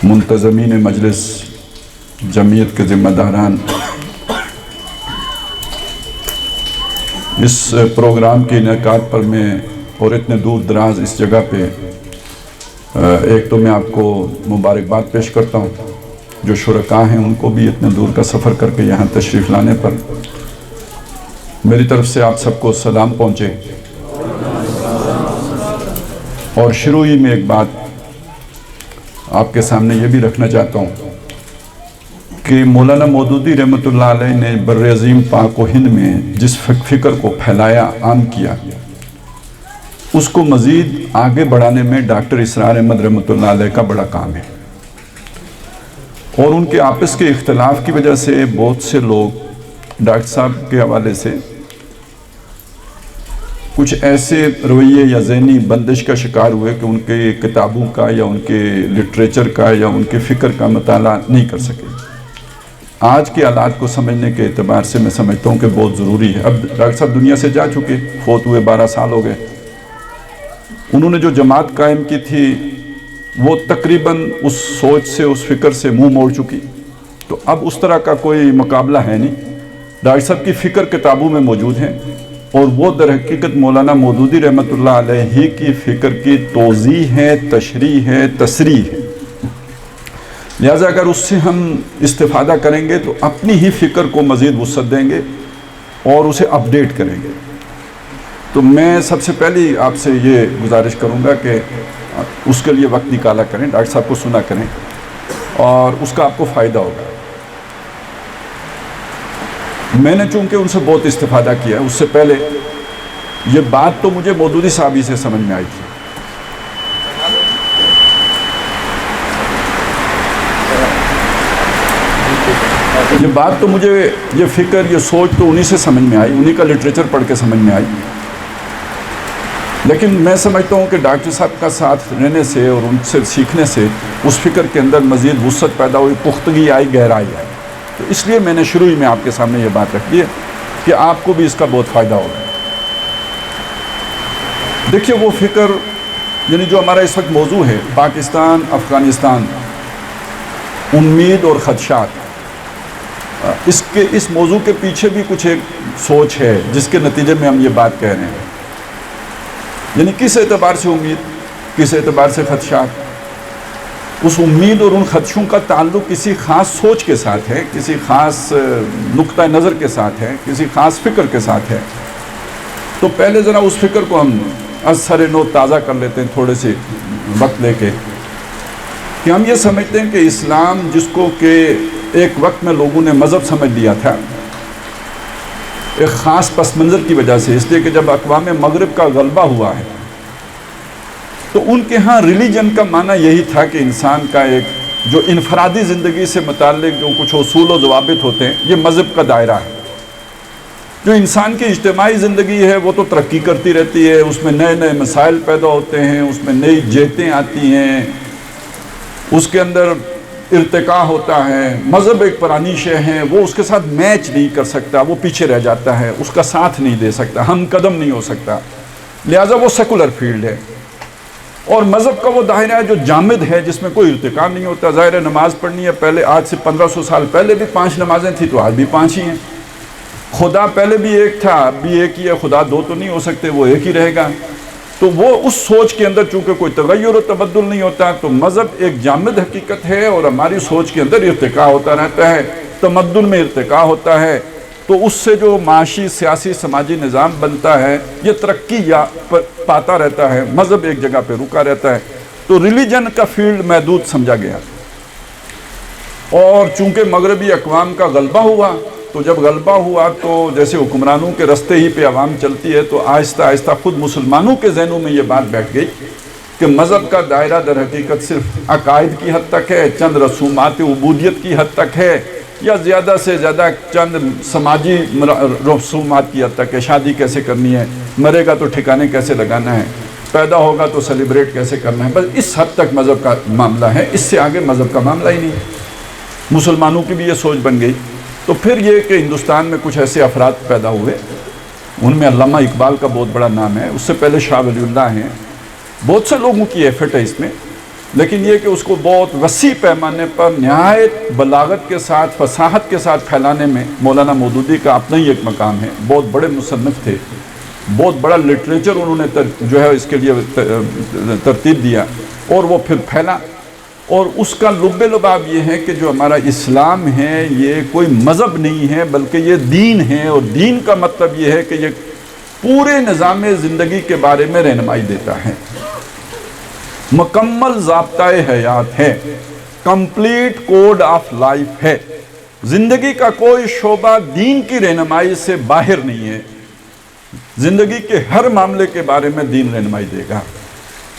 منتظمین مجلس، جمعیت کے ذمہ داران، اس پروگرام کے انعقاد پر میں اور اتنے دور دراز اس جگہ پہ ایک تو میں آپ کو مبارکباد پیش کرتا ہوں، جو شرکاء ہیں ان کو بھی اتنے دور کا سفر کر کے یہاں تشریف لانے پر میری طرف سے آپ سب کو سلام پہنچے۔ اور شروع ہی میں ایک بات آپ کے سامنے یہ بھی رکھنا چاہتا ہوں کہ مولانا مودودی رحمۃ اللہ علیہ نے بر عظیم پاک و ہند میں جس فکر کو پھیلایا، عام کیا، اس کو مزید آگے بڑھانے میں ڈاکٹر اسرار احمد رحمۃ اللہ علیہ کا بڑا کام ہے۔ اور ان کے آپس کے اختلاف کی وجہ سے بہت سے لوگ ڈاکٹر صاحب کے حوالے سے کچھ ایسے رویے یا ذہنی بندش کا شکار ہوئے کہ ان کے کتابوں کا یا ان کے لٹریچر کا یا ان کے فکر کا مطالعہ نہیں کر سکے۔ آج کے حالات کو سمجھنے کے اعتبار سے میں سمجھتا ہوں کہ بہت ضروری ہے۔ اب ڈاکٹر صاحب دنیا سے جا چکے، فوت ہوئے 12 سال ہو گئے۔ انہوں نے جو جماعت قائم کی تھی وہ تقریباً اس سوچ سے، اس فکر سے منہ موڑ چکی، تو اب اس طرح کا کوئی مقابلہ ہے نہیں۔ ڈاکٹر صاحب کی فکر کتابوں میں موجود ہیں، اور وہ در حقیقت مولانا مودودی رحمۃ اللہ علیہ ہی کی فکر کی توضیح ہے، تشریح ہے، تصریح ہے۔ لہٰذا اگر اس سے ہم استفادہ کریں گے تو اپنی ہی فکر کو مزید وسعت دیں گے اور اسے اپڈیٹ کریں گے۔ تو میں سب سے پہلی آپ سے یہ گزارش کروں گا کہ اس کے لیے وقت نکالا کریں، ڈاکٹر صاحب کو سنا کریں، اور اس کا آپ کو فائدہ ہوگا۔ میں نے چونکہ ان سے بہت استفادہ کیا، اس سے پہلے یہ بات تو مجھے مودودی صاحب ہی سے سمجھ میں آئی تھی۔ یہ بات تو مجھے، یہ فکر، یہ سوچ تو انہی سے سمجھ میں آئی، انہی کا لٹریچر پڑھ کے سمجھ میں آئی۔ لیکن میں سمجھتا ہوں کہ ڈاکٹر صاحب کا ساتھ رہنے سے اور ان سے سیکھنے سے اس فکر کے اندر مزید وسعت پیدا ہوئی، پختگی آئی، گہرائی آئی۔ تو اس لیے میں نے شروع ہی میں آپ کے سامنے یہ بات رکھ دی ہے کہ آپ کو بھی اس کا بہت فائدہ ہوگا۔ دیکھیے وہ فکر، یعنی جو ہمارا اس وقت موضوع ہے، پاکستان افغانستان، امید اور خدشات، اس موضوع کے پیچھے بھی کچھ ایک سوچ ہے جس کے نتیجے میں ہم یہ بات کہہ رہے ہیں۔ یعنی کس اعتبار سے امید، کس اعتبار سے خدشات، اس امید اور ان خدشوں کا تعلق کسی خاص سوچ کے ساتھ ہے، کسی خاص نقطہ نظر کے ساتھ ہے، کسی خاص فکر کے ساتھ ہے۔ تو پہلے ذرا اس فکر کو ہم از سر نو تازہ کر لیتے ہیں، تھوڑے سے وقت لے کے، کہ ہم یہ سمجھتے ہیں کہ اسلام، جس کو کہ ایک وقت میں لوگوں نے مذہب سمجھ لیا تھا، ایک خاص پس منظر کی وجہ سے، اس لیے کہ جب اقوام مغرب کا غلبہ ہوا ہے تو ان کے ہاں ریلیجن کا معنی یہی تھا کہ انسان کا ایک جو انفرادی زندگی سے متعلق جو کچھ اصول و ضوابط ہوتے ہیں، یہ مذہب کا دائرہ ہے۔ جو انسان کی اجتماعی زندگی ہے وہ تو ترقی کرتی رہتی ہے، اس میں نئے نئے مسائل پیدا ہوتے ہیں، اس میں نئی جہتیں آتی ہیں، اس کے اندر ارتقاء ہوتا ہے۔ مذہب ایک پرانی شے ہے، وہ اس کے ساتھ میچ نہیں کر سکتا، وہ پیچھے رہ جاتا ہے، اس کا ساتھ نہیں دے سکتا، ہم قدم نہیں ہو سکتا، لہٰذا وہ سیکولر فیلڈ ہے۔ اور مذہب کا وہ دائرہ ہے جو جامد ہے، جس میں کوئی ارتقاء نہیں ہوتا۔ ظاہر نماز پڑھنی ہے، پہلے آج سے 1500 سال پہلے بھی 5 نمازیں تھیں تو آج بھی 5 ہی ہیں۔ خدا پہلے بھی ایک تھا، اب بھی ایک ہی ہے، خدا 2 تو نہیں ہو سکتے، وہ ایک ہی رہے گا۔ تو وہ اس سوچ کے اندر چونکہ کوئی تغیر و تبدل نہیں ہوتا، تو مذہب ایک جامد حقیقت ہے اور ہماری سوچ کے اندر ارتقاء ہوتا رہتا ہے، تمدن میں ارتقاء ہوتا ہے۔ تو اس سے جو معاشی، سیاسی، سماجی نظام بنتا ہے یہ ترقی یا پاتا رہتا ہے، مذہب ایک جگہ پہ رکا رہتا ہے۔ تو ریلیجن کا فیلڈ محدود سمجھا گیا، اور چونکہ مغربی اقوام کا غلبہ ہوا، تو جب غلبہ ہوا تو جیسے حکمرانوں کے رستے ہی پہ عوام چلتی ہے، تو آہستہ آہستہ خود مسلمانوں کے ذہنوں میں یہ بات بیٹھ گئی کہ مذہب کا دائرہ در حقیقت صرف عقائد کی حد تک ہے، چند رسومات عبودیت کی حد تک ہے، یا زیادہ سے زیادہ چند سماجی رسومات کی حد تک ہے۔ شادی کیسے کرنی ہے، مرے گا تو ٹھکانے کیسے لگانا ہے، پیدا ہوگا تو سیلیبریٹ کیسے کرنا ہے، بس اس حد تک مذہب کا معاملہ ہے، اس سے آگے مذہب کا معاملہ ہی نہیں۔ مسلمانوں کی بھی یہ سوچ بن گئی۔ تو پھر یہ کہ ہندوستان میں کچھ ایسے افراد پیدا ہوئے، ان میں علامہ اقبال کا بہت بڑا نام ہے، اس سے پہلے شاہ ولی اللہ ہیں، بہت سے لوگوں کی ایفرٹ ہے اس میں، لیکن یہ کہ اس کو بہت وسیع پیمانے پر نہایت بلاغت کے ساتھ فصاحت کے ساتھ پھیلانے میں مولانا مودودی کا اپنا ہی ایک مقام ہے. بہت بڑے مصنف تھے, بہت بڑا لٹریچر انہوں نے جو ہے اس کے لیے ترتیب دیا اور وہ پھر پھیلا. اور اس کا لب لباب یہ ہے کہ جو ہمارا اسلام ہے یہ کوئی مذہب نہیں ہے بلکہ یہ دین ہے, اور دین کا مطلب یہ ہے کہ یہ پورے نظام زندگی کے بارے میں رہنمائی دیتا ہے, مکمل ضابطۂ حیات ہے, کمپلیٹ کوڈ آف لائف ہے. زندگی کا کوئی شعبہ دین کی رہنمائی سے باہر نہیں ہے. زندگی کے ہر معاملے کے بارے میں دین رہنمائی دے گا.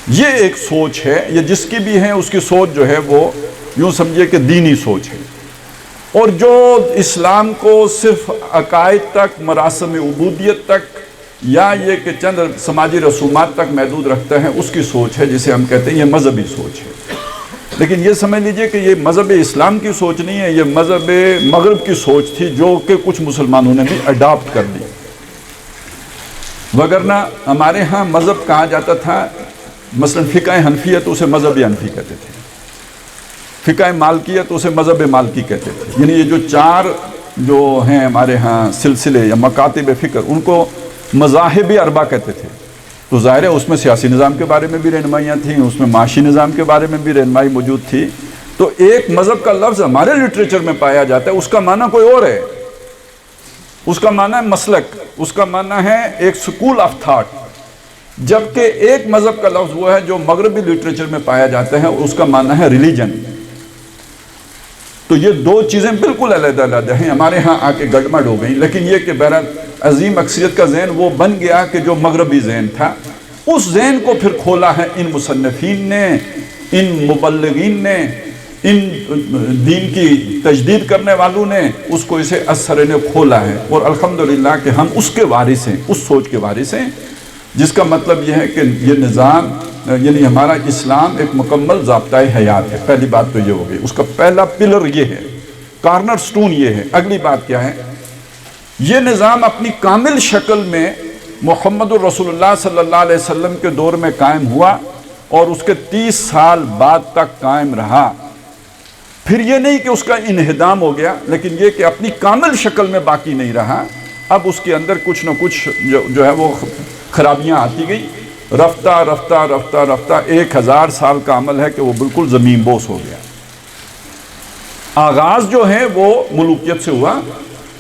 یہ ایک سوچ ہے, یہ جس کی بھی ہے اس کی سوچ جو ہے وہ یوں سمجھے کہ دینی سوچ ہے. اور جو اسلام کو صرف عقائد تک, مراسم عبودیت تک یا یہ کہ چند سماجی رسومات تک محدود رکھتا ہے, اس کی سوچ ہے جسے ہم کہتے ہیں یہ مذہبی سوچ ہے. لیکن یہ سمجھ لیجئے کہ یہ مذہب اسلام کی سوچ نہیں ہے, یہ مذہب مغرب کی سوچ تھی جو کہ کچھ مسلمانوں نے بھی اڈاپٹ کر لی. وگرنہ ہمارے ہاں مذہب کہا جاتا تھا, مثلا فقہ حنفیہ تو اسے مذہب حنفی کہتے تھے, فقہ مالکیہ تو اسے مذہب مالکی کہتے تھے. یعنی یہ جو چار جو ہیں ہمارے ہاں سلسلے یا مکاتب فکر, ان کو مذاہب اربع کہتے تھے. تو ظاہر ہے اس میں سیاسی نظام کے بارے میں بھی رہنمائیاں تھیں, اس میں معاشی نظام کے بارے میں بھی رہنمائی موجود تھی. تو ایک مذہب کا لفظ ہمارے لٹریچر میں پایا جاتا ہے, اس کا معنی کوئی اور ہے, اس کا معنی ہے مسلک, اس کا معنی ہے ایک سکول آف تھاٹ. جبکہ ایک مذہب کا لفظ وہ ہے جو مغربی لٹریچر میں پایا جاتا ہے, اس کا معنی ہے ریلیجن. تو یہ دو چیزیں بالکل علیحدہ علیحدہ ہیں, ہمارے ہاں آ کے گڑمڑ ہو گئیں. لیکن یہ کہ بہرحال عظیم اکثریت کا ذہن وہ بن گیا کہ جو مغربی ذہن تھا, اس ذہن کو پھر کھولا ہے ان مصنفین نے, ان مبلغین نے, ان دین کی تجدید کرنے والوں نے, اس کو اسے اثر نے کھولا ہے. اور الحمدللہ کہ ہم اس کے وارث ہیں, اس سوچ کے وارث ہیں, جس کا مطلب یہ ہے کہ یہ نظام یعنی ہمارا اسلام ایک مکمل ضابطۂ حیات ہے. پہلی بات تو یہ ہو گئی, اس کا پہلا پلر یہ ہے, کارنر سٹون یہ ہے. اگلی بات کیا ہے, یہ نظام اپنی کامل شکل میں محمد الرسول اللہ صلی اللہ علیہ وسلم کے دور میں قائم ہوا اور اس کے 30 سال بعد تک قائم رہا. پھر یہ نہیں کہ اس کا انہدام ہو گیا, لیکن یہ کہ اپنی کامل شکل میں باقی نہیں رہا. اب اس کے اندر کچھ نہ کچھ جو ہے وہ خرابیاں آتی گئی. رفتہ رفتہ رفتہ رفتہ 1000 سال کا عمل ہے کہ وہ بالکل زمین بوس ہو گیا. آغاز جو ہے وہ ملوکیت سے ہوا,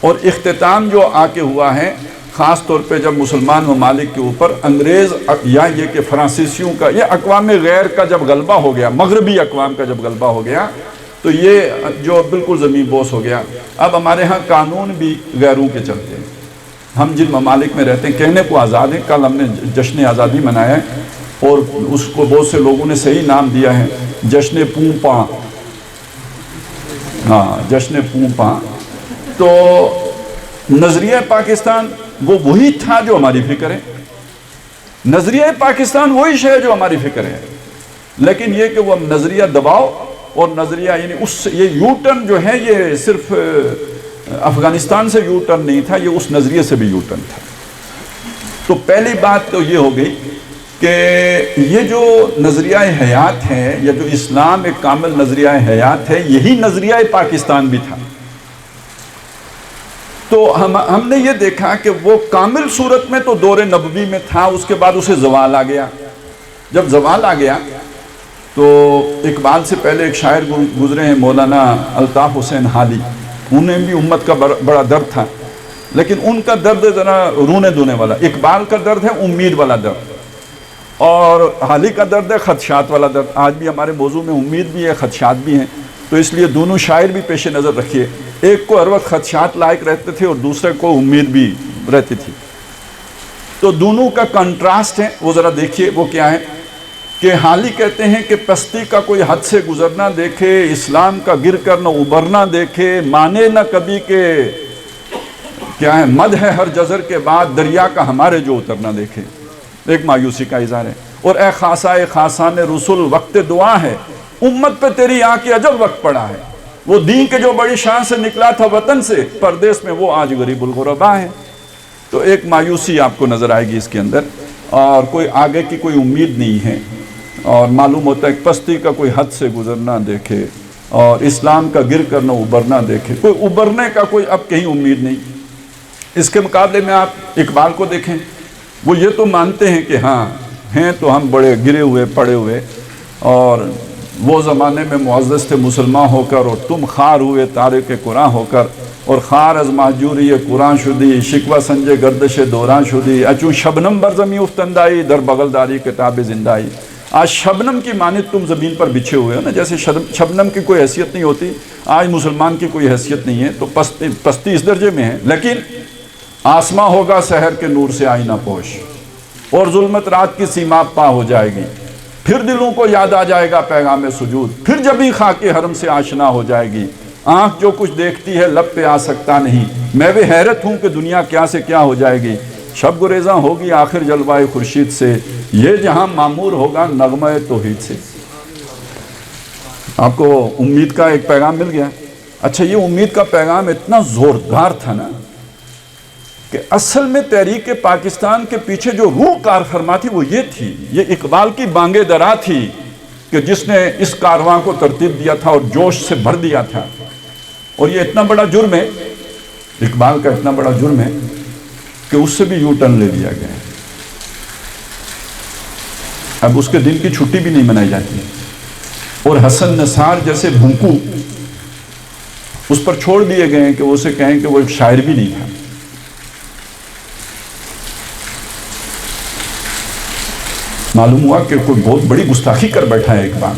اور اختتام جو آ کے ہوا ہے خاص طور پہ جب مسلمان ممالک کے اوپر انگریز یا یہ کہ فرانسیسیوں کا, یہ اقوام غیر کا جب غلبہ ہو گیا, مغربی اقوام کا جب غلبہ ہو گیا, تو یہ جو بالکل زمین بوس ہو گیا. اب ہمارے ہاں قانون بھی غیروں کے چلتے ہیں. ہم جن ممالک میں رہتے ہیں کہنے کو آزاد ہیں. کل ہم نے جشن آزادی منایا ہے اور اس کو بہت سے لوگوں نے صحیح نام دیا ہے, جشن پونپاں. ہاں, جشن پونپاں. تو نظریہ پاکستان وہ وہی تھا جو ہماری فکر ہے, نظریہ پاکستان وہی شے ہے جو ہماری فکر ہے. لیکن یہ کہ وہ نظریہ دباؤ اور نظریہ یعنی اس یہ یو ٹرن جو ہے یہ صرف افغانستان سے یو ٹرن نہیں تھا, یہ اس نظریے سے بھی یو ٹرن تھا. تو پہلی بات تو یہ ہو گئی کہ یہ جو نظریہ حیات ہے, یا جو اسلام ایک کامل نظریہ حیات ہے, یہی نظریہ پاکستان بھی تھا. تو ہم نے یہ دیکھا کہ وہ کامل صورت میں تو دور نبوی میں تھا, اس کے بعد اسے زوال آ گیا. جب زوال آ گیا تو اقبال سے پہلے ایک شاعر گزرے ہیں مولانا الطاف حسین حالی, انہیں بھی امت کا بڑا درد تھا, لیکن ان کا درد ذرا رونے دونے والا. اقبال کا درد ہے امید والا درد, اور حالی کا درد ہے خدشات والا درد. آج بھی ہمارے موضوع میں امید بھی ہے, خدشات بھی ہیں, تو اس لیے دونوں شاعر بھی پیش نظر رکھیے. ایک کو ہر وقت خدشات لائق رہتے تھے اور دوسرے کو امید بھی رہتی تھی. تو دونوں کا کنٹراسٹ ہے, وہ ذرا دیکھیے. وہ کیا ہے کہ حالی کہتے ہیں کہ پستی کا کوئی حد سے گزرنا دیکھے, اسلام کا گر کر نہ ابھرنا دیکھے, مانے نہ کبھی کہ کیا ہے مد ہے ہر جزر کے بعد دریا کا ہمارے جو اترنا دیکھے. ایک مایوسی کا اظہار ہے. اور اے خاصائے خاصان رسول وقت دعا ہے, امت پہ تیری آنکھ کی عجب وقت پڑا ہے. وہ دین کے جو بڑی شان سے نکلا تھا وطن سے, پردیس میں وہ آج غریب الغربا ہے. تو ایک مایوسی آپ کو نظر آئے گی اس کے اندر, اور کوئی آگے کی کوئی امید نہیں ہے. اور معلوم ہوتا ہے کہ پستی کا کوئی حد سے گزرنا دیکھے اور اسلام کا گر کر نہ ابھرنا دیکھے، کوئی ابھرنے کا کوئی اب کہیں امید نہیں۔ اس کے مقابلے میں آپ اقبال کو دیکھیں، وہ یہ تو مانتے ہیں کہ ہاں ہیں تو ہم بڑے گرے ہوئے پڑے ہوئے، اور وہ زمانے میں معزز تھے مسلمان ہو کر، اور تم خار ہوئے تارک قرآن ہو کر، اور خار از مہجوری قرآن شدی، شکوہ سنجے گردش دوران شدی، اچوں شبنم بر زمین افتندائی، در بغلداری کتاب زندائی۔ آج شبنم کی مانند تم زمین پر بچھے ہوئے ہو نا، جیسے شبنم کی کوئی حیثیت نہیں ہوتی، آج مسلمان کی کوئی حیثیت نہیں ہے، تو پستی اس درجے میں ہے۔ لیکن آسماں ہوگا سحر کے نور سے آئینہ پوش، اور ظلمت رات کی سیما پا ہو جائے گی، پھر دلوں کو یاد آ جائے گا پیغام سجود، پھر جب ہی خاک حرم سے آشنا ہو جائے گی۔ آنکھ جو کچھ دیکھتی ہے لب پہ آ سکتا نہیں، میں بھی حیرت ہوں کہ دنیا کیا سے کیا ہو جائے گی۔ شب گریزاں ہوگی آخر جلوائے خورشید سے، یہ جہاں معمور ہوگا نغمہ توحید سے۔ آپ کو امید کا ایک پیغام مل گیا۔ اچھا، یہ امید کا پیغام اتنا زوردار تھا نا کہ اصل میں تحریک پاکستان کے پیچھے جو روح کار فرما تھی وہ یہ تھی، یہ اقبال کی بانگ درا تھی کہ جس نے اس کارواں کو ترتیب دیا تھا اور جوش سے بھر دیا تھا۔ اور یہ اتنا بڑا جرم ہے، اقبال کا اتنا بڑا جرم ہے کہ اس سے بھی یو ٹرن لے لیا گیا ہے۔ اب اس کے دن کی چھٹی بھی نہیں منائی جاتی، اور حسن نثار جیسے بھونکو اس پر چھوڑ دیے گئے ہیں کہ وہ اسے کہیں کہ وہ ایک شاعر بھی نہیں تھا۔ معلوم ہوا کہ کوئی بہت بڑی گستاخی کر بیٹھا ہے اقبال۔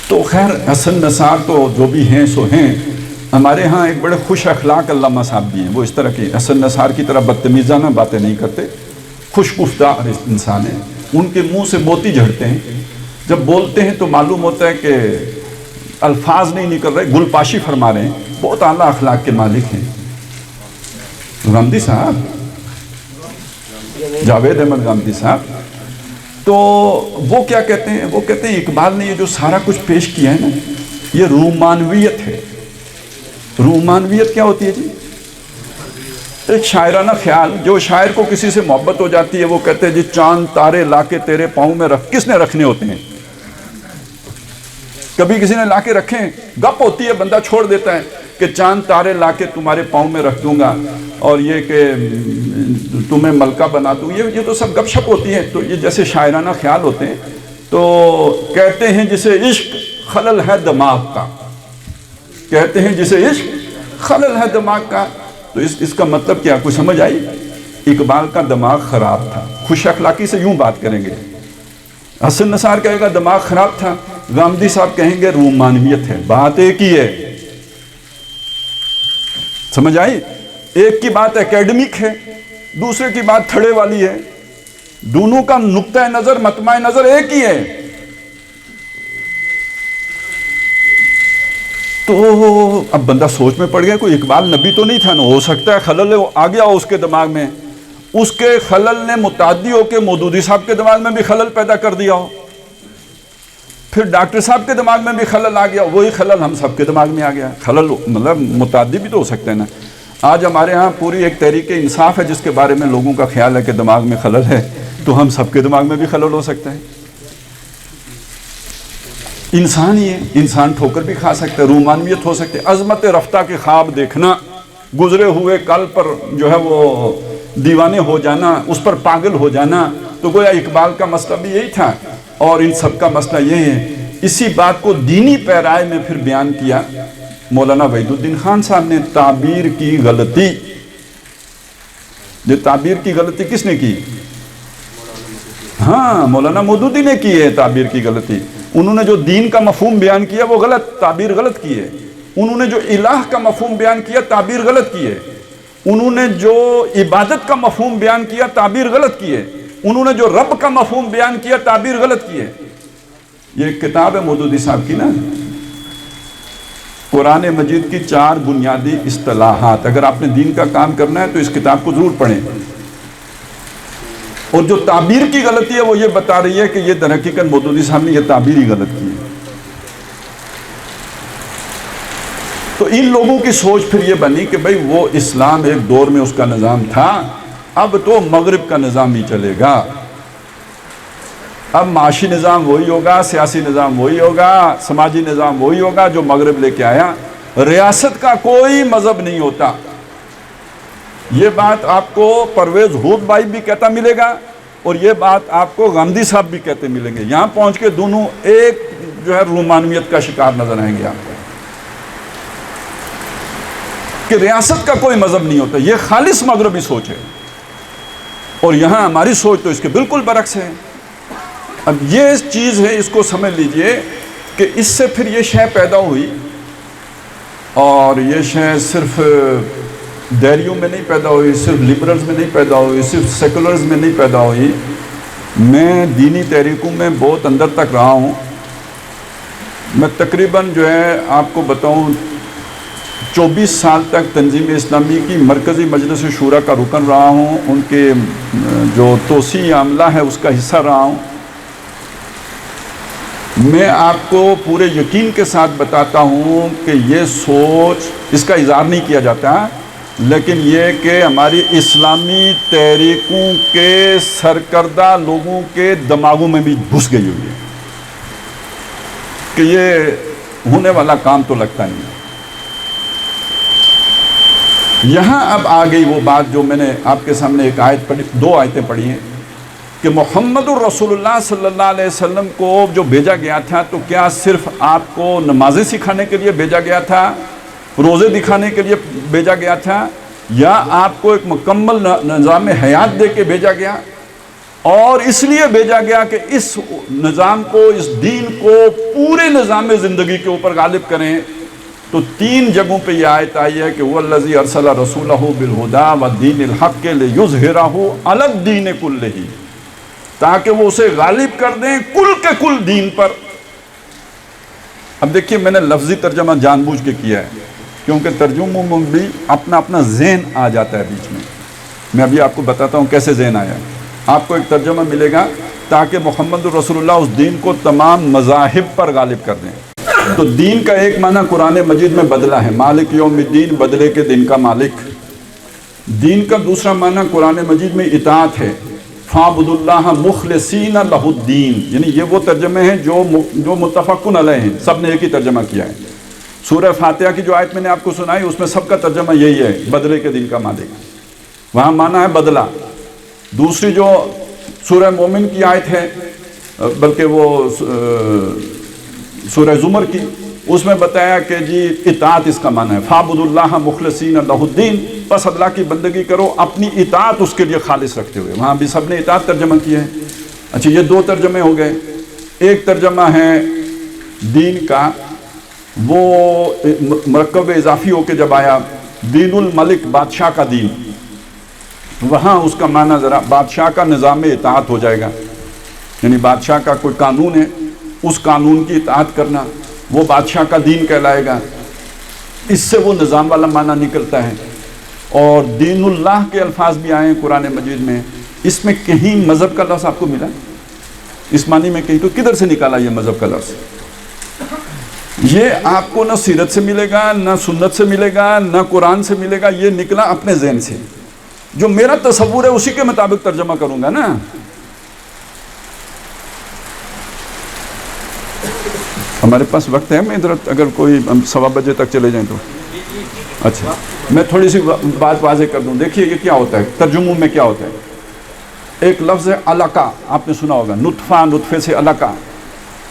تو خیر حسن نثار تو جو بھی ہیں سو ہیں، ہمارے ہاں ایک بڑے خوش اخلاق علامہ صاحب بھی ہیں، وہ اس طرح کی حسن نثار کی طرح بدتمیزانہ باتیں نہیں کرتے، خوش گفتار انسان ہیں، ان کے منہ سے موتی جھڑتے ہیں، جب بولتے ہیں تو معلوم ہوتا ہے کہ الفاظ نہیں نکل رہے، گل پاشی فرما رہے ہیں، بہت اعلیٰ اخلاق کے مالک ہیں۔ غامدی صاحب، جاوید احمد غامدی صاحب، تو وہ کیا کہتے ہیں؟ وہ کہتے ہیں اقبال نے یہ جو سارا کچھ پیش کیا ہے نا، یہ رومانویت ہے۔ رومانویت کیا ہوتی ہے جی؟ ایک شاعرانہ خیال، جو شاعر کو کسی سے محبت ہو جاتی ہے وہ کہتے ہیں جی چاند تارے لا کے تیرے پاؤں میں رکھ، کس نے رکھنے ہوتے ہیں؟ کبھی کسی نے لا کے رکھے ہیں؟ گپ ہوتی ہے، بندہ چھوڑ دیتا ہے کہ چاند تارے لا کے تمہارے پاؤں میں رکھ دوں گا، اور یہ کہ تمہیں ملکہ بنا دوں، یہ تو سب گپ شپ ہوتی ہے۔ تو یہ جیسے شاعرانہ خیال ہوتے ہیں، تو کہتے ہیں جسے عشق خلل ہے دماغ کا، کہتے ہیں جسے عشق خلل ہے دماغ کا۔ تو اس کا مطلب کیا؟ کوئی سمجھ آئی؟ اقبال کا دماغ خراب تھا۔ خوش اخلاقی سے یوں بات کریں گے، حسن نثار کہے گا دماغ خراب تھا، غامدی صاحب کہیں گے رومانویت ہے۔ بات ایک ہی ہے، سمجھ آئی؟ ایک کی بات اکیڈمک ہے، دوسرے کی بات تھڑے والی ہے، دونوں کا نقطہ نظر مطمع نظر ایک ہی ہے۔ تو اب بندہ سوچ میں پڑ گیا، کوئی اقبال نبی تو نہیں تھا نا، ہو سکتا ہے خلل آ گیا ہو اس کے دماغ میں، اس کے خلل نے متعدی ہو کے مودودی صاحب کے دماغ میں بھی خلل پیدا کر دیا ہو، پھر ڈاکٹر صاحب کے دماغ میں بھی خلل آ گیا، وہی خلل ہم سب کے دماغ میں آ گیا۔ خلل مطلب متعدی بھی تو ہو سکتے ہیں نا۔ آج ہمارے ہاں پوری ایک تحریک انصاف ہے جس کے بارے میں لوگوں کا خیال ہے کہ دماغ میں خلل ہے، تو ہم سب کے دماغ میں بھی خلل ہو سکتا ہے۔ انسان ہی ہے، انسان ٹھوکر بھی کھا سکتا ہے، رومانویت ہو سکتے، عظمت رفتہ کے خواب دیکھنا، گزرے ہوئے کل پر جو ہے وہ دیوانے ہو جانا، اس پر پاگل ہو جانا۔ تو گویا اقبال کا مسئلہ بھی یہی تھا، اور ان سب کا مسئلہ یہی ہے۔ اسی بات کو دینی پیرائے میں پھر بیان کیا مولانا وحید الدین خان صاحب نے، تعبیر کی غلطی۔ یہ تعبیر کی غلطی کس نے کی؟ ہاں، مولانا مودودی نے کی ہے تعبیر کی غلطی۔ انہوں نے جو دین کا مفہوم بیان کیا وہ غلط، تعبیر غلط کی ہے۔ انہوں نے جو الہ کا مفہوم بیان کیا تعبیر غلط کی ہے۔ انہوں نے جو عبادت کا مفہوم بیان کیا تعبیر غلط کی ہے۔ انہوں نے جو رب کا مفہوم بیان کیا تعبیر غلط کی ہے۔ یہ ایک کتاب ہے مودودی صاحب کی نا، قرآن مجید کی 4 بنیادی اصطلاحات۔ اگر آپ نے دین کا کام کرنا ہے تو اس کتاب کو ضرور پڑھیں۔ اور جو تعبیر کی غلطی ہے وہ یہ بتا رہی ہے کہ یہ در حقیقت مودودی صاحب نے یہ تعبیر ہی غلط کی ہے۔ تو ان لوگوں کی سوچ پھر یہ بنی کہ بھئی وہ اسلام ایک دور میں اس کا نظام تھا، اب تو مغرب کا نظام ہی چلے گا۔ اب معاشی نظام وہی ہوگا، سیاسی نظام وہی ہوگا، سماجی نظام وہی ہوگا جو مغرب لے کے آیا۔ ریاست کا کوئی مذہب نہیں ہوتا۔ یہ بات آپ کو پرویز ہود بھائی بھی کہتا ملے گا، اور یہ بات آپ کو گاندھی صاحب بھی کہتے ملیں گے۔ یہاں پہنچ کے دونوں ایک جو ہے رومانویت کا شکار نظر آئیں گے آپ کو، کہ ریاست کا کوئی مذہب نہیں ہوتا۔ یہ خالص مغربی سوچ ہے، اور یہاں ہماری سوچ تو اس کے بالکل برعکس ہے۔ اب یہ چیز ہے، اس کو سمجھ لیجئے کہ اس سے پھر یہ شے پیدا ہوئی، اور یہ شے صرف دیریوں میں نہیں پیدا ہوئی، صرف لبرلز میں نہیں پیدا ہوئی، صرف سیکولرز میں نہیں پیدا ہوئی۔ میں دینی تحریکوں میں بہت اندر تک رہا ہوں۔ میں تقریباً جو ہے آپ کو بتاؤں 24 سال تک تنظیم اسلامی کی مرکزی مجلس شورا کا رکن رہا ہوں، ان کے جو توسیع عملہ ہے اس کا حصہ رہا ہوں۔ میں آپ کو پورے یقین کے ساتھ بتاتا ہوں کہ یہ سوچ، اس کا اظہار نہیں کیا جاتا، لیکن یہ کہ ہماری اسلامی تحریکوں کے سرکردہ لوگوں کے دماغوں میں بھی گھس گئی ہوئی ہے کہ یہ ہونے والا کام تو لگتا نہیں ہے۔ یہاں اب آ گئی وہ بات جو میں نے آپ کے سامنے ایک آیت پڑھی، 2 آیتیں پڑھی ہیں، کہ محمد الرسول اللہ صلی اللہ علیہ وسلم کو جو بھیجا گیا تھا تو کیا صرف آپ کو نمازیں سکھانے کے لیے بھیجا گیا تھا، روزے دکھانے کے لیے بھیجا گیا تھا، یا آپ کو ایک مکمل نظام حیات دے کے بھیجا گیا؟ اور اس لیے بھیجا گیا کہ اس نظام کو، اس دین کو پورے نظام زندگی کے اوپر غالب کریں۔ تو 3 جگہوں پہ یہ آیت آئی ہے کہ وَالَّذِي أَرْسَلَ رَسُولَهُ بِالْهُدَى وَالدِّينِ الْحَقِّ لِيُظْهِرَهُ عَلَى الدِّينِ كُلِّهِ، تاکہ وہ اسے غالب کر دیں کل کے کل دین پر۔ اب دیکھیے میں نے لفظی ترجمہ جان بوجھ کے کیا ہے، کیونکہ ترجموں میں بھی اپنا ذہن آ جاتا ہے بیچ میں۔ میں ابھی آپ کو بتاتا ہوں کیسے ذہن آیا۔ آپ کو ایک ترجمہ ملے گا تاکہ محمد رسول اللہ اس دین کو تمام مذاہب پر غالب کر دیں۔ تو دین کا ایک معنی قرآن مجید میں بدلہ ہے، مالک یوم الدین، بدلے کے دن کا مالک۔ دین کا دوسرا معنی قرآن مجید میں اطاعت ہے، فَاعْبُدُوا اللَّهَ مُخْلِصِينَ لَهُ الدِّينَ، یعنی یہ وہ ترجمے ہیں جو متفقن علیہ ہیں، سب نے ایک ہی ترجمہ کیا ہے۔ سورہ فاتحہ کی جو آیت میں نے آپ کو سنائی اس میں سب کا ترجمہ یہی ہے، بدلے کے دن کا مالک، وہاں معنی ہے بدلہ۔ دوسری جو سورہ مومن کی آیت ہے، بلکہ وہ سورہ زمر کی، اس میں بتایا کہ جی اطاعت اس کا معنی ہے، فَاعْبُدُوا اللَّهَ مُخْلِصِينَ لَهُ الدِّينَ، بس اللہ کی بندگی کرو اپنی اطاعت اس کے لیے خالص رکھتے ہوئے۔ وہاں بھی سب نے اطاعت ترجمہ کیا ہے۔ اچھا یہ 2 ترجمے ہو گئے۔ ایک ترجمہ ہے دین کا، وہ مرکب اضافی ہو کے جب آیا، دین الملک، بادشاہ کا دین، وہاں اس کا معنی ذرا بادشاہ کا نظام اطاعت ہو جائے گا، یعنی بادشاہ کا کوئی قانون ہے، اس قانون کی اطاعت کرنا، وہ بادشاہ کا دین کہلائے گا۔ اس سے وہ نظام والا معنی نکلتا ہے۔ اور دین اللہ کے الفاظ بھی آئے ہیں قرآن مجید میں، اس میں کہیں مذہب کا لفظ آپ کو ملا اس معنی میں؟ کہیں تو کدھر سے نکالا یہ مذہب کا لفظ؟ یہ آپ کو نہ سیرت سے ملے گا، نہ سنت سے ملے گا، نہ قرآن سے ملے گا، یہ نکلا اپنے ذہن سے۔ جو میرا تصور ہے اسی کے مطابق ترجمہ کروں گا نا۔ ہمارے پاس وقت ہے، میں ادھر اگر کوئی 1:15 بجے تک چلے جائیں تو اچھا میں تھوڑی سی بات واضح کر دوں۔ دیکھیے یہ کیا ہوتا ہے، ترجموں میں کیا ہوتا ہے۔ ایک لفظ ہے علقہ، آپ نے سنا ہوگا، نطفہ، نطفے سے علقہ،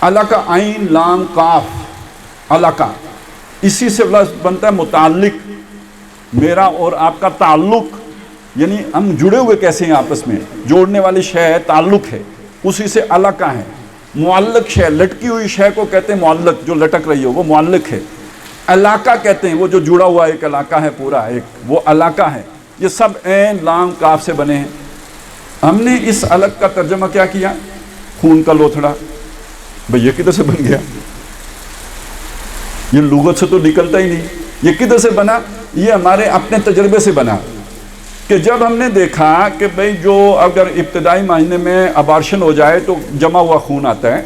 علقہ عین لام قاف، علقہ، اسی سے لفظ بنتا ہے متعلق، میرا اور آپ کا تعلق، یعنی ہم جڑے ہوئے کیسے ہیں آپس میں، جوڑنے والی شے ہے، تعلق ہے، اسی سے علقہ ہے۔ معلق شے، لٹکی ہوئی شے کو کہتے ہیں معلق، جو لٹک رہی ہو وہ معلق ہے۔ علاقہ کہتے ہیں وہ جو جڑا ہوا ایک علاقہ ہے، پورا ایک وہ علاقہ ہے۔ یہ سب عین لام کاف سے بنے ہیں۔ ہم نے اس علق کا ترجمہ کیا کیا؟ خون کا لوتھڑا۔ بھئی یہ کدھر سے بن گیا؟ یہ لغت سے تو نکلتا ہی نہیں۔ یہ کدھر سے بنا؟ یہ ہمارے اپنے تجربے سے بنا، کہ جب ہم نے دیکھا کہ بھئی جو اگر ابتدائی مہینے میں ابارشن ہو جائے تو جمع ہوا خون آتا ہے،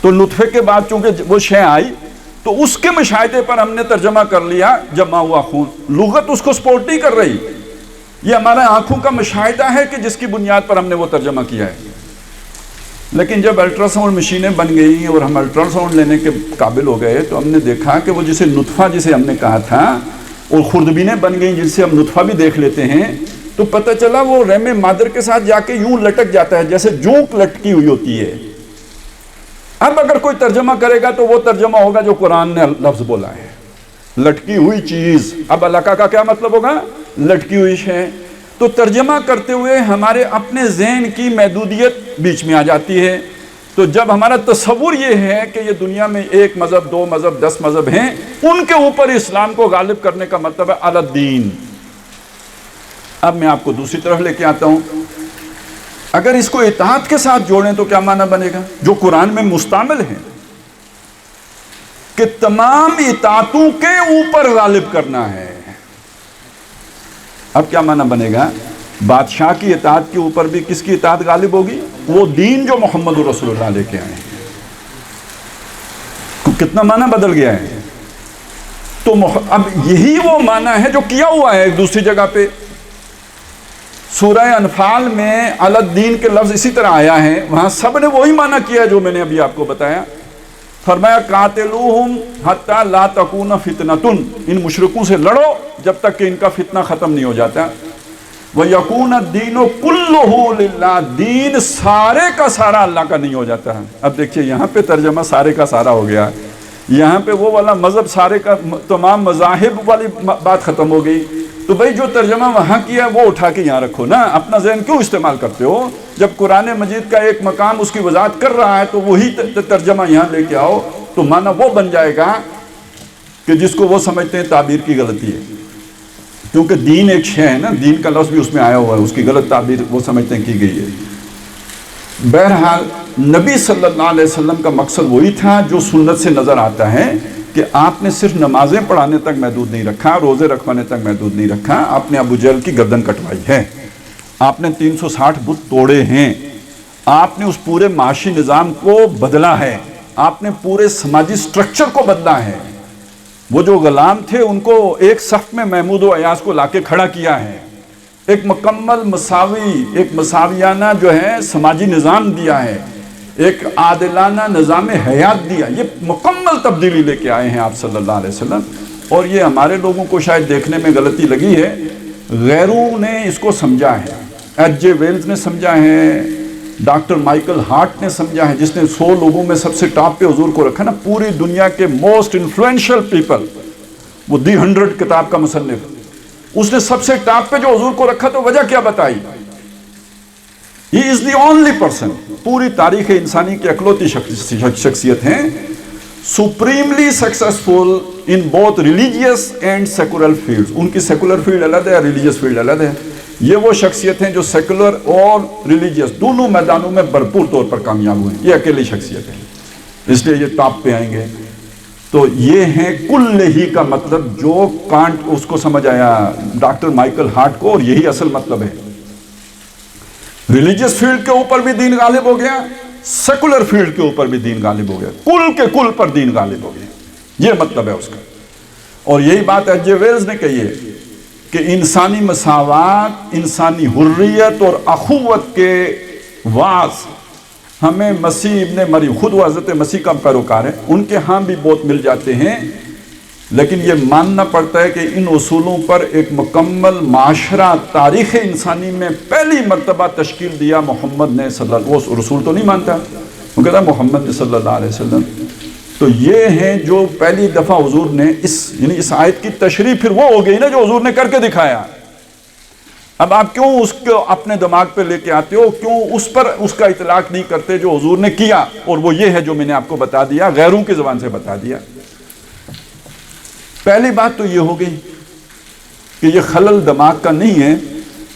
تو نطفے کے بعد چونکہ وہ شے آئی تو اس کے مشاہدے پر ہم نے ترجمہ کر لیا جمع ہوا خون۔ لغت اس کو سپورٹ نہیں کر رہی، یہ ہمارا آنکھوں کا مشاہدہ ہے کہ جس کی بنیاد پر ہم نے وہ ترجمہ کیا ہے۔ لیکن جب الٹراساؤنڈ مشینیں بن گئی اور ہم الٹراساؤنڈ لینے کے قابل ہو گئے تو ہم نے دیکھا کہ وہ جسے نطفہ جسے ہم نے کہا تھا اور خوردبینیں بن گئیں جس سے ہم نطفہ بھی دیکھ لیتے ہیں، تو پتہ چلا وہ رحم مادر کے ساتھ جا کے یوں لٹک جاتا ہے جیسے جونک لٹکی ہوئی ہوتی ہے۔ اب اگر کوئی ترجمہ کرے گا تو وہ ترجمہ ہوگا جو قرآن نے لفظ بولا ہے، لٹکی ہوئی چیز۔ اب علاقہ کا کیا مطلب ہوگا؟ لٹکی ہوئی شے۔ تو ترجمہ کرتے ہوئے ہمارے اپنے ذہن کی محدودیت بیچ میں آ جاتی ہے۔ تو جب ہمارا تصور یہ ہے کہ یہ دنیا میں 1 مذہب 2 مذہب 10 مذہب ہیں، ان کے اوپر اسلام کو غالب کرنے کا مطلب ہے علی الدین۔ اب میں آپ کو دوسری طرف لے کے آتا ہوں، اگر اس کو اطاعت کے ساتھ جوڑیں تو کیا معنی بنے گا؟ جو قرآن میں مستعمل ہے کہ تمام اطاعتوں کے اوپر غالب کرنا ہے۔ اب کیا معنی بنے گا؟ بادشاہ کی اطاعت کے اوپر بھی کس کی اطاعت غالب ہوگی؟ وہ دین جو محمد رسول اللہ لے کے آئے ہیں۔ کتنا معنی بدل گیا ہے؟ تو اب یہی وہ معنی ہے جو کیا ہوا ہے ایک دوسری جگہ پہ۔ سورہ انفال میں علی الدین کے لفظ اسی طرح آیا ہے، وہاں سب نے وہی معنی کیا جو میں نے ابھی آپ کو بتایا۔ فرمایا قاتلوہم حتی لا تکون فتنۃ، ان مشرکوں سے لڑو جب تک کہ ان کا فتنہ ختم نہیں ہو جاتا۔ وَيَكُونَ الدِّينُ كُلُّهُ لِلَّهِ، دین سارے کا سارا اللہ کا نہیں ہو جاتا ہے۔ اب دیکھیے یہاں پہ ترجمہ سارے کا سارا ہو گیا، یہاں پہ وہ والا مذہب سارے کا، تمام مذاہب والی بات ختم ہو گئی۔ تو بھائی جو ترجمہ وہاں کیا وہ اٹھا کے یہاں رکھو نا، اپنا ذہن کیوں استعمال کرتے ہو؟ جب قرآن مجید کا ایک مقام اس کی وضاحت کر رہا ہے تو وہی ترجمہ یہاں لے کے آؤ، تو معنی وہ بن جائے گا کہ جس کو وہ سمجھتے ہیں تعبیر کی غلطی ہے، کیونکہ دین ایک شے ہے نا، دین کا لفظ بھی اس میں آیا ہوا ہے، اس کی غلط تعبیر وہ سمجھتے ہیں کی گئی ہے۔ بہرحال نبی صلی اللہ علیہ وسلم کا مقصد وہی تھا جو سنت سے نظر آتا ہے کہ آپ نے صرف نمازیں پڑھانے تک محدود نہیں رکھا، روزے رکھوانے تک محدود نہیں رکھا، آپ نے ابو جہل کی گردن کٹوائی ہے، آپ نے 360 بت توڑے ہیں، آپ نے اس پورے معاشی نظام کو بدلا ہے، آپ نے پورے سماجی سٹرکچر کو بدلا ہے۔ وہ جو غلام تھے ان کو ایک صف میں محمود و ایاز کو لا کے کھڑا کیا ہے، ایک مکمل مساوی، ایک مساویانہ جو ہے سماجی نظام دیا ہے، ایک عادلانہ نظام حیات دیا۔ یہ مکمل تبدیلی لے کے آئے ہیں آپ صلی اللہ علیہ وسلم، اور یہ ہمارے لوگوں کو شاید دیکھنے میں غلطی لگی ہے، غیروں نے اس کو سمجھا ہے، ایچ جے ویلز نے سمجھا ہے، ڈاکٹر مائیکل ہارٹ نے سمجھا ہے، جس نے 100 لوگوں میں سب سے ٹاپ پہ حضور کو رکھا نا، پوری دنیا کے موسٹ انفلوئنشل پیپل، وہ دی 100 کتاب کا مصنف، اس نے سب سے ٹاپ پہ جو حضور کو رکھا تو وجہ کیا بتائی؟ He is the only person، پوری تاریخ انسانی کی اکلوتی شخصیت ہیں، supremely successful in both religious and secular fields۔ ان کی سیکولر فیلڈ الگ ہے، ریلیجیس فیلڈ الگ ہے۔ یہ وہ شخصیت ہیں جو سیکولر اور ریلیجیس دونوں میدانوں میں بھرپور طور پر کامیاب ہوئے ہیں، یہ اکیلی شخصیت ہے، اس لیے یہ ٹاپ پہ آئیں گے۔ تو یہ ہیں کل ہی کا مطلب جو کانٹ اس کو سمجھ آیا ڈاکٹر مائیکل ہارٹ کو، اور یہی اصل مطلب ہے۔ ریلیجیس فیلڈ کے اوپر بھی دین غالب ہو گیا، سیکولر فیلڈ کے اوپر بھی دین غالب ہو گیا، کل کے کل پر دین غالب ہو گیا، یہ مطلب ہے اس کا۔ اور یہی بات ایچ جے ویلز نے کہی ہے کہ انسانی مساوات، انسانی حریت اور اخوت کے واعظ ہمیں مسیح ابن مریم، خود وہ حضرت مسیح کا پیروکار ہے، ان کے ہاں بھی بہت مل جاتے ہیں، لیکن یہ ماننا پڑتا ہے کہ ان اصولوں پر ایک مکمل معاشرہ تاریخ انسانی میں پہلی مرتبہ تشکیل دیا محمد نے صلی اللہ علیہ وسلم۔ وہ رسول تو نہیں مانتا، وہ کہتا ہے محمد نے صلی اللہ علیہ وسلم۔ تو یہ ہیں جو پہلی دفعہ حضور نے یعنی اس آیت کی تشریح پھر وہ ہو گئی نا جو حضور نے کر کے دکھایا۔ اب آپ کیوں اس کو اپنے دماغ پہ لے کے آتے ہو، کیوں اس پر اس کا اطلاق نہیں کرتے جو حضور نے کیا؟ اور وہ یہ ہے جو میں نے آپ کو بتا دیا، غیروں کی زبان سے بتا دیا۔ پہلی بات تو یہ ہو گئی کہ یہ خلل دماغ کا نہیں ہے،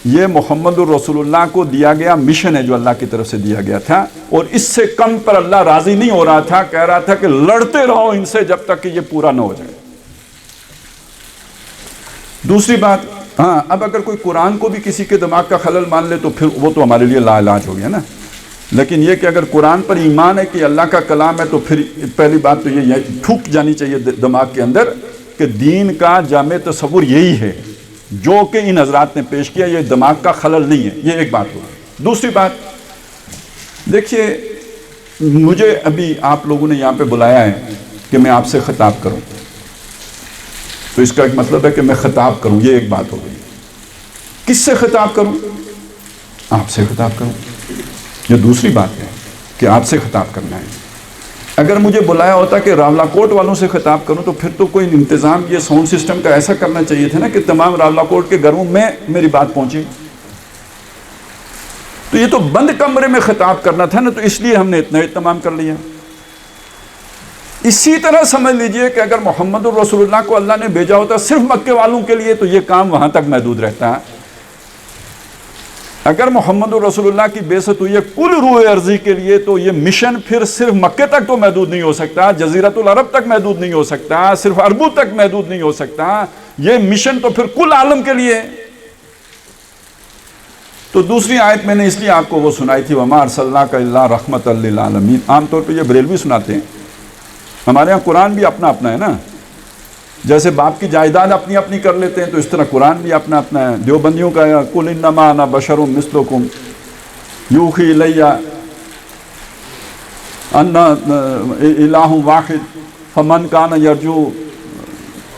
یہ محمد الرسول اللہ کو دیا گیا مشن ہے جو اللہ کی طرف سے دیا گیا تھا، اور اس سے کم پر اللہ راضی نہیں ہو رہا تھا، کہہ رہا تھا کہ لڑتے رہو ان سے جب تک کہ یہ پورا نہ ہو جائے۔ دوسری بات، ہاں اب اگر کوئی قرآن کو بھی کسی کے دماغ کا خلل مان لے تو پھر وہ تو ہمارے لیے لا علاج ہو گیا نا، لیکن یہ کہ اگر قرآن پر ایمان ہے کہ اللہ کا کلام ہے تو پھر پہلی بات تو یہ ٹھوک جانی چاہیے دماغ کے اندر کہ دین کا جامع تصور یہی ہے جو کہ ان حضرات نے پیش کیا، یہ دماغ کا خلل نہیں ہے، یہ ایک بات ہوگی۔ دوسری بات دیکھیے، مجھے ابھی آپ لوگوں نے یہاں پہ بلایا ہے کہ میں آپ سے خطاب کروں، تو اس کا ایک مطلب ہے کہ میں خطاب کروں، یہ ایک بات ہو گئی۔ کس سے خطاب کروں؟ آپ سے خطاب کروں، یہ دوسری بات ہے کہ آپ سے خطاب کرنا ہے۔ اگر مجھے بلایا ہوتا کہ راولہ کوٹ والوں سے خطاب کروں تو پھر تو کوئی انتظام یہ ساؤنڈ سسٹم کا ایسا کرنا چاہیے تھا نا کہ تمام راولہ کوٹ کے گھروں میں میری بات پہنچے۔ تو یہ تو بند کمرے میں خطاب کرنا تھا نا، تو اس لیے ہم نے اتنا اہتمام کر لیا۔ اسی طرح سمجھ لیجئے کہ اگر محمد الرسول اللہ کو اللہ نے بھیجا ہوتا صرف مکے والوں کے لیے تو یہ کام وہاں تک محدود رہتا ہے۔ اگر محمد الرسول اللہ کی بعثت ہوئی ہے کل روح ارضی کے لیے تو یہ مشن پھر صرف مکے تک تو محدود نہیں ہو سکتا، جزیرۃ العرب تک محدود نہیں ہو سکتا، صرف عربوں تک محدود نہیں ہو سکتا، یہ مشن تو پھر کل عالم کے لیے۔ تو دوسری آیت میں نے اس لیے آپ کو وہ سنائی تھی، وَمَا أَرْسَلْنَاكَ إِلَّا رَحْمَةً لِّلْعَالَمِينَ۔ عام طور پہ یہ بریلوی سناتے ہیں، ہمارے ہاں قرآن بھی اپنا اپنا ہے نا، جیسے باپ کی جائیداد اپنی اپنی کر لیتے ہیں تو اس طرح قرآن بھی اپنا اپنا ہے۔ دیوبندیوں کا قُلْ إِنَّمَا أَنَا بَشَرٌ مِثْلُكُمْ يُوحِي إِلَيَّ أَنَّ إِلَٰهٌ وَاحِدٌ فَمَنْ كَانَ يَرْجُو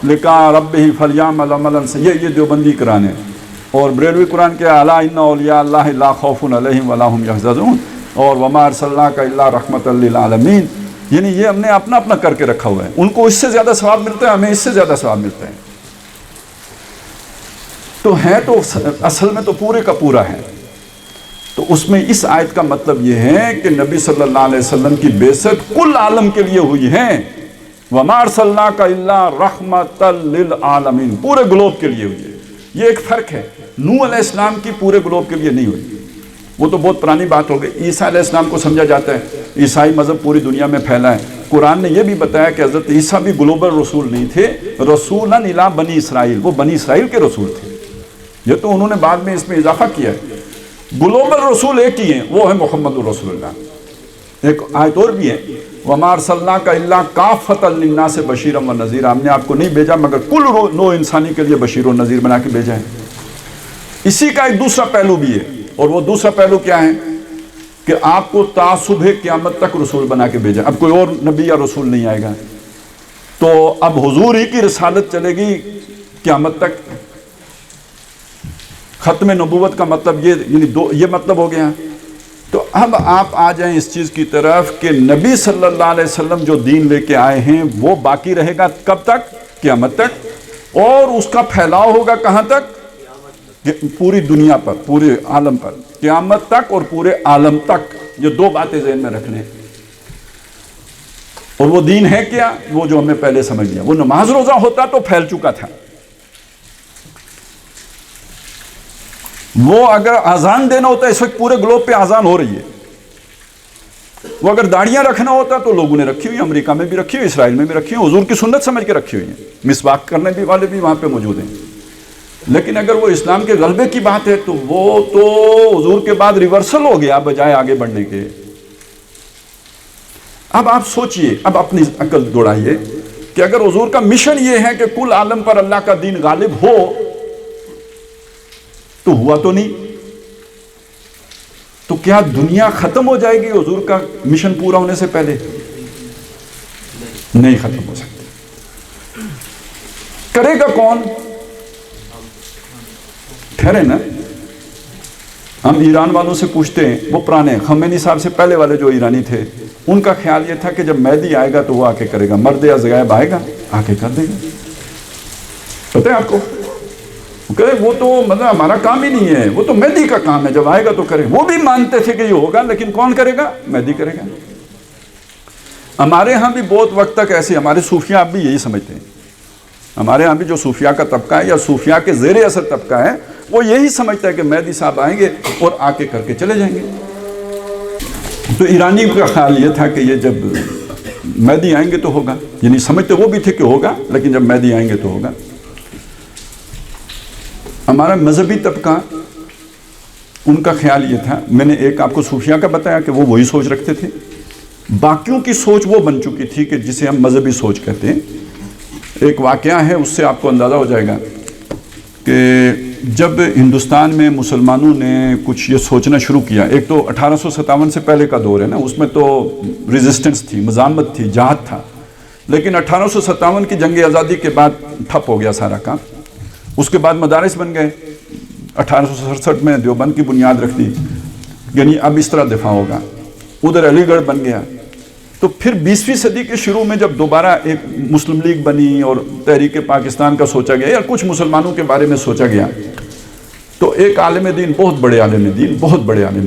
لِقَاءَ رَبِّهِ فَلْيَعْمَلْ عَمَلًا، یہ دیوبندی قرآن ہے۔ اور بریلوی قرآن کے اَلَا إِنَّ أَوْلِيَاءَ اللَّهِ لَا خَوْفٌ عَلَيْهِمْ وَلَا هُمْ يَحْزَنُونَ، اور وَمَا أَرْسَلْنَاكَ إِلَّا رَحْمَةً لِّلْعَالَمِينَ، یعنی یہ ہم نے اپنا اپنا کر کے رکھا ہوا ہے۔ ان کو اس سے زیادہ ثواب ملتا ہے، ہمیں اس سے زیادہ ثواب ملتا ہے۔ تو ہے تو اصل میں تو پورے کا پورا ہے۔ تو اس میں اس آیت کا مطلب یہ ہے کہ نبی صلی اللہ علیہ وسلم کی بعثت کل عالم کے لیے ہوئی ہے، وَمَا أَرْسَلْنَاكَ إِلَّا رَحْمَةً لِّلْعَالَمِينَ، پورے گلوب کے لیے ہوئی ہے۔ یہ ایک فرق ہے، نوح علیہ السلام کی پورے گلوب کے لیے نہیں ہوئی، وہ تو بہت پرانی بات ہو گئی۔ عیسیٰ علیہ السلام کو سمجھا جاتا ہے عیسائی مذہب پوری دنیا میں پھیلا ہے۔ قرآن نے یہ بھی بتایا کہ حضرت عیسیٰ بھی گلوبل رسول نہیں تھے، رسولاً الی بنی اسرائیل، وہ بنی اسرائیل کے رسول تھے۔ یہ تو انہوں نے بعد میں اس میں اضافہ کیا ہے۔ گلوبل رسول ایک ہی ہیں، وہ ہے محمد الرسول اللہ۔ ایک آیت اور بھی ہے، وَمَا أَرْسَلْنَاكَ إِلَّا كَافَّةً لِّلنَّاسِ بَشِيرًا وَنَذِيرًا، ہم نے آپ کو نہیں بھیجا مگر کل نوع انسانی کے لیے بشیر و نذیر بنا کے بھیجا ہے۔ اسی کا ایک دوسرا پہلو بھی ہے، اور وہ دوسرا پہلو کیا ہے کہ آپ کو تا صبح قیامت تک رسول بنا کے بھیجا۔ اب کوئی اور نبی یا رسول نہیں آئے گا، تو اب حضور ہی کی رسالت چلے گی قیامت تک۔ ختم نبوت کا مطلب یہ مطلب ہو گیا۔ تو اب آپ آ جائیں اس چیز کی طرف کہ نبی صلی اللہ علیہ وسلم جو دین لے کے آئے ہیں وہ باقی رہے گا کب تک؟ قیامت تک، اور اس کا پھیلاؤ ہوگا کہاں تک؟ پوری دنیا پر، پورے عالم پر، قیامت تک اور پورے عالم تک۔ یہ دو باتیں ذہن میں رکھنے۔ اور وہ دین ہے کیا؟ وہ جو ہمیں پہلے سمجھ لیا، وہ نماز روزہ ہوتا تو پھیل چکا تھا۔ وہ اگر اذان دینا ہوتا، اس وقت پورے گلوب پہ اذان ہو رہی ہے۔ وہ اگر داڑیاں رکھنا ہوتا تو لوگوں نے رکھی ہوئی، امریکہ میں بھی رکھی ہوئی، اسرائیل میں بھی رکھی ہوئی، حضور کی سنت سمجھ کے رکھی ہوئی ہیں، مسواک کرنے بھی والے بھی وہاں پہ موجود ہیں۔ لیکن اگر وہ اسلام کے غلبے کی بات ہے تو وہ تو حضور کے بعد ریورسل ہو گیا بجائے آگے بڑھنے کے۔ اب آپ سوچئے، اب اپنی عقل دوڑائیے کہ اگر حضور کا مشن یہ ہے کہ کل عالم پر اللہ کا دین غالب ہو تو ہوا تو نہیں، تو کیا دنیا ختم ہو جائے گی حضور کا مشن پورا ہونے سے پہلے؟ نہیں ختم ہو سکتی۔ کرے گا کون؟ ٹھہرے نا، ہم ایران والوں سے پوچھتے ہیں، وہ پرانے خمینی صاحب سے پہلے والے جو ایرانی تھے، ان کا خیال یہ تھا کہ جب مہدی آئے گا تو وہ آ کے کرے گا، مرد از غائب آئے گا آ کے کر دے گا۔ پتہ ہے آپ کو؟ وہ تو مطلب ہمارا کام ہی نہیں ہے، وہ تو مہدی کا کام ہے، جب آئے گا تو کرے گا۔ وہ بھی مانتے تھے کہ یہ ہوگا، لیکن کون کرے گا؟ مہدی کرے گا۔ ہمارے ہاں بھی بہت وقت تک ایسے، ہمارے صوفیاء اب بھی یہی سمجھتے ہیں، ہمارے ہاں بھی جو صوفیاء کا طبقہ ہے یا صوفیاء کے زیر اثر طبقہ ہے وہ یہی سمجھتا ہے کہ مہدی صاحب آئیں گے اور آ کے کر کے چلے جائیں گے۔ تو ایرانی کا خیال یہ تھا کہ یہ جب مہدی آئیں گے تو ہوگا، یعنی سمجھتے وہ بھی تھے کہ ہوگا، لیکن جب مہدی آئیں گے تو ہوگا۔ ہمارا مذہبی طبقہ، ان کا خیال یہ تھا، میں نے ایک آپ کو صوفیاء کا بتایا کہ وہ وہی سوچ رکھتے تھے، باقیوں کی سوچ وہ بن چکی تھی کہ جسے ہم مذہبی سوچ کہتے ہیں۔ ایک واقعہ ہے، اس سے آپ کو اندازہ ہو جائے گا کہ جب ہندوستان میں مسلمانوں نے کچھ یہ سوچنا شروع کیا، ایک تو 1857 سے پہلے کا دور ہے نا، اس میں تو ریزسٹنس تھی، مزاحمت تھی، جہاد تھا، لیکن 1857 کی جنگ آزادی کے بعد ٹھپ ہو گیا سارا کام۔ اس کے بعد مدارس بن گئے، 1867 میں دیوبند کی بنیاد رکھ دی، یعنی اب اس طرح دفاع ہوگا، ادھر علی گڑھ بن گیا۔ تو پھر 20ویں صدی کے شروع میں جب دوبارہ ایک مسلم لیگ بنی اور تحریک پاکستان کا سوچا گیا یا کچھ مسلمانوں کے بارے میں سوچا گیا، تو ایک عالم دین، بہت بڑے عالم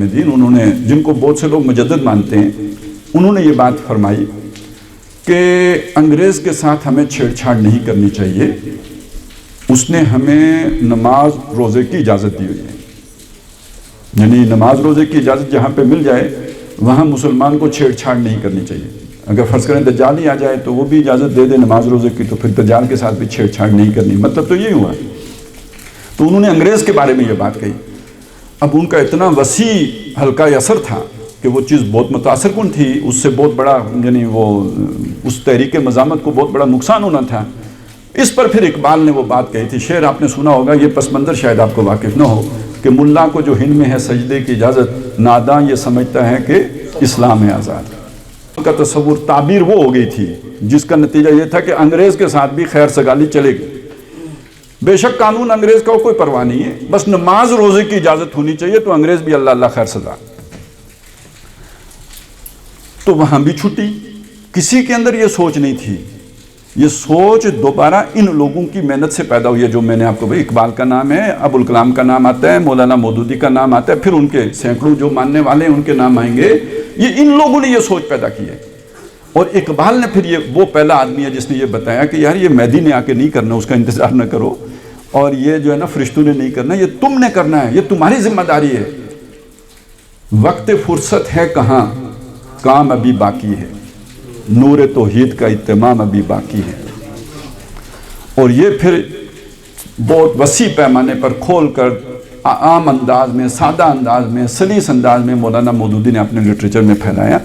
دین، انہوں نے، جن کو بہت سے لوگ مجدد مانتے ہیں، انہوں نے یہ بات فرمائی کہ انگریز کے ساتھ ہمیں چھیڑ چھاڑ نہیں کرنی چاہیے، اس نے ہمیں نماز روزے کی اجازت دی ہوئی ہے، یعنی نماز روزے کی اجازت جہاں پہ مل جائے وہاں مسلمان کو چھیڑ چھاڑ نہیں کرنی چاہیے۔ اگر فرض کریں دجال ہی آ جائے تو وہ بھی اجازت دے دے نماز روزے کی، تو پھر دجال کے ساتھ بھی چھیڑ چھاڑ نہیں کرنی، مطلب تو یہی ہوا۔ تو انہوں نے انگریز کے بارے میں یہ بات کہی۔ اب ان کا اتنا وسیع حلقہ اثر تھا کہ وہ چیز بہت متاثر کن تھی، اس سے بہت بڑا، یعنی وہ اس تحریک مزاحمت کو بہت بڑا نقصان ہونا تھا۔ اس پر پھر اقبال نے وہ بات کہی تھی، شعر آپ نے سنا ہوگا، یہ پس منظر شاید آپ کو واقف نہ ہو، کہ ملا کو جو ہند میں ہے سجدے کی اجازت، ناداں یہ سمجھتا ہے کہ اسلام ہے آزاد۔ ان کا تصور، تعبیر وہ ہو گئی تھی جس کا نتیجہ یہ تھا کہ انگریز کے ساتھ بھی خیر سگالی چلے گی۔ بے شک قانون انگریز کا کوئی پرواہ نہیں ہے، بس نماز روزے کی اجازت ہونی چاہیے، تو انگریز بھی اللہ اللہ خیر سزا۔ تو وہاں بھی چھٹی، کسی کے اندر یہ سوچ نہیں تھی۔ یہ سوچ دوبارہ ان لوگوں کی محنت سے پیدا ہوئی ہے، جو میں نے آپ کو بھائی، اقبال کا نام ہے، ابوالکلام کا نام آتا ہے، مولانا مودودی کا نام آتا ہے، پھر ان کے سینکڑوں جو ماننے والے ہیں ان کے نام آئیں گے۔ یہ ان لوگوں نے یہ سوچ پیدا کی ہے، اور اقبال نے پھر یہ وہ پہلا آدمی ہے جس نے یہ بتایا کہ یار یہ مہدی نے آ کے نہیں کرنا، اس کا انتظار نہ کرو، اور یہ جو ہے نا فرشتوں نے نہیں کرنا، یہ تم نے کرنا ہے، یہ تمہاری ذمہ داری ہے۔ وقت فرصت ہے کہاں، کام ابھی باقی ہے، نور توحید کا اتمام ابھی باقی ہے۔ اور یہ پھر بہت وسیع پیمانے پر کھول کر عام انداز میں، سادہ انداز میں، سلیس انداز میں مولانا مودودی نے اپنے لٹریچر میں پھیلایا،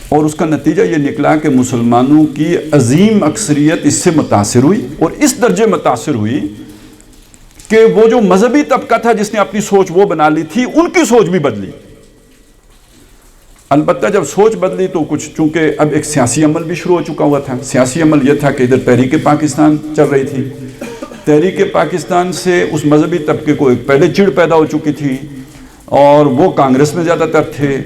اور اس کا نتیجہ یہ نکلا کہ مسلمانوں کی عظیم اکثریت اس سے متاثر ہوئی، اور اس درجے متاثر ہوئی کہ وہ جو مذہبی طبقہ تھا جس نے اپنی سوچ وہ بنا لی تھی، ان کی سوچ بھی بدلی۔ البتہ جب سوچ بدلی تو کچھ، چونکہ اب ایک سیاسی عمل بھی شروع ہو چکا ہوا تھا۔ سیاسی عمل یہ تھا کہ ادھر تحریک پاکستان چل رہی تھی، تحریک پاکستان سے اس مذہبی طبقے کو ایک پہلے چڑ پیدا ہو چکی تھی، اور وہ کانگریس میں زیادہ تر تھے۔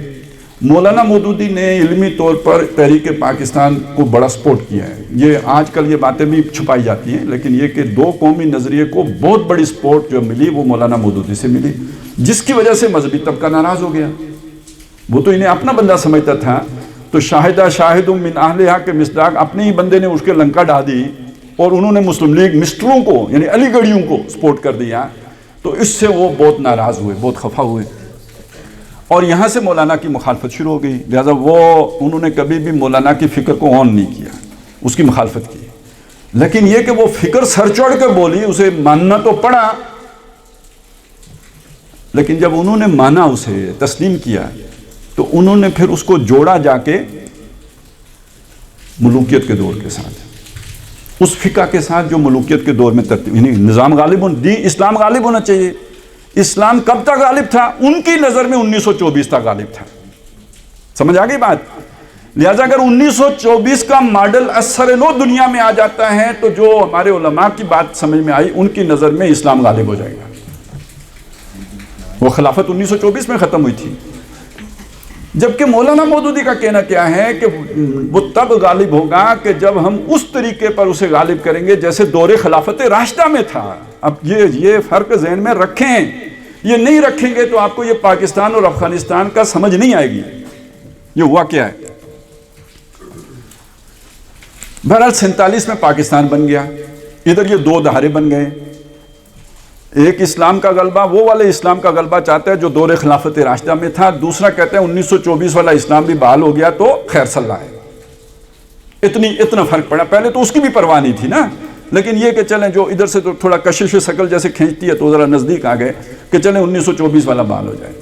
مولانا مودودی نے علمی طور پر تحریک پاکستان کو بڑا سپورٹ کیا ہے۔ یہ آج کل یہ باتیں بھی چھپائی جاتی ہیں، لیکن یہ کہ دو قومی نظریے کو بہت بڑی سپورٹ جو ملی وہ مولانا مودودی سے ملی، جس کی وجہ سے مذہبی طبقہ ناراض ہو گیا۔ وہ تو انہیں اپنا بندہ سمجھتا تھا، تو شاہدہ شاہد من اہلہا کے مصداق اپنے ہی بندے نے اس کے لنکا ڈال دی، اور انہوں نے مسلم لیگ مسٹروں کو، یعنی علی گڑھیوں کو سپورٹ کر دیا، تو اس سے وہ بہت ناراض ہوئے، بہت خفا ہوئے، اور یہاں سے مولانا کی مخالفت شروع ہو گئی۔ لہذا انہوں نے کبھی بھی مولانا کی فکر کو آن نہیں کیا، اس کی مخالفت کی، لیکن یہ کہ وہ فکر سر چڑھ کے بولی، اسے ماننا تو پڑا، لیکن جب انہوں نے مانا، اسے تسلیم کیا، تو انہوں نے پھر اس کو جوڑا جا کے ملوکیت کے دور کے ساتھ، اس فقہ کے ساتھ جو ملوکیت کے دور میں ترتیب، یعنی نظام غالب اسلام غالب ہونا چاہیے۔ اسلام کب تک غالب تھا؟ ان کی نظر میں 1924 تک غالب تھا۔ سمجھ آ گئی بات؟ لہذا اگر 1924 کا ماڈل اثر نو دنیا میں آ جاتا ہے تو جو ہمارے علماء کی بات سمجھ میں آئی، ان کی نظر میں اسلام غالب ہو جائے گا۔ وہ خلافت 1924 میں ختم ہوئی تھی، جبکہ مولانا مودودی کا کہنا کیا ہے کہ وہ تب غالب ہوگا کہ جب ہم اس طریقے پر اسے غالب کریں گے جیسے دور خلافت راشدہ میں تھا۔ اب یہ فرق ذہن میں رکھیں، یہ نہیں رکھیں گے تو آپ کو یہ پاکستان اور افغانستان کا سمجھ نہیں آئے گی۔ یہ ہوا کیا ہے؟ بہرحال 47 میں پاکستان بن گیا، ادھر یہ دو دھارے بن گئے، ایک اسلام کا غلبہ، وہ والے اسلام کا غلبہ چاہتا ہے جو دور خلافت راشدہ میں تھا، دوسرا کہتا ہے 1924 والا اسلام بھی بحال ہو گیا تو خیر صلاح ہے۔ اتنا فرق پڑا، پہلے تو اس کی بھی پرواہ نہیں تھی نا، لیکن یہ کہ چلیں جو ادھر سے تو تھوڑا کشش شکل جیسے کھینچتی ہے تو ذرا نزدیک آ گئے کہ چلیں 1924 والا بحال ہو جائے۔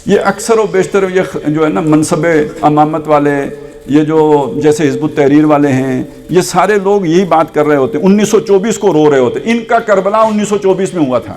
یہ اکثر و بیشتر یہ جو ہے نا منصب امامت والے، یہ جو جیسے حزب التحریر والے ہیں، یہ سارے لوگ یہی بات کر رہے ہوتے ہیں، 1924 کو رو رہے ہوتے ہیں۔ ان کا کربلا 1924 میں ہوا تھا،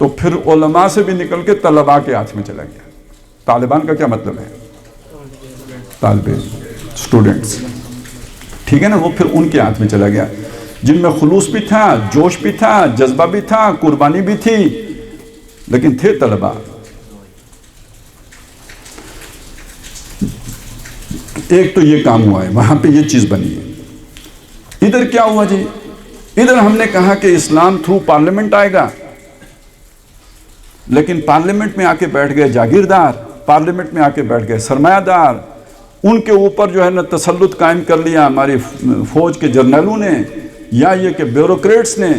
تو پھر علماء سے بھی نکل کے طلباء کے ہاتھ میں چلا گیا. طالبان کا کیا مطلب ہے؟ طالب اسٹوڈنٹس. ٹھیک ہے نا, وہ پھر ان کے ہاتھ میں چلا گیا جن میں خلوص بھی تھا, جوش بھی تھا, جذبہ بھی تھا, قربانی بھی تھی, لیکن تھے طلباء. ایک تو یہ کام ہوا ہے, وہاں پہ یہ چیز بنی ہے. ادھر کیا ہوا جی؟ ادھر ہم نے کہا کہ اسلام تھرو پارلیمنٹ آئے گا, لیکن پارلیمنٹ میں آ کے بیٹھ گئے جاگیردار, پارلیمنٹ میں آ کے بیٹھ گئے سرمایہ دار, ان کے اوپر جو ہے نا تسلط قائم کر لیا ہماری فوج کے جرنیلوں نے یا یہ کہ بیوروکریٹس نے,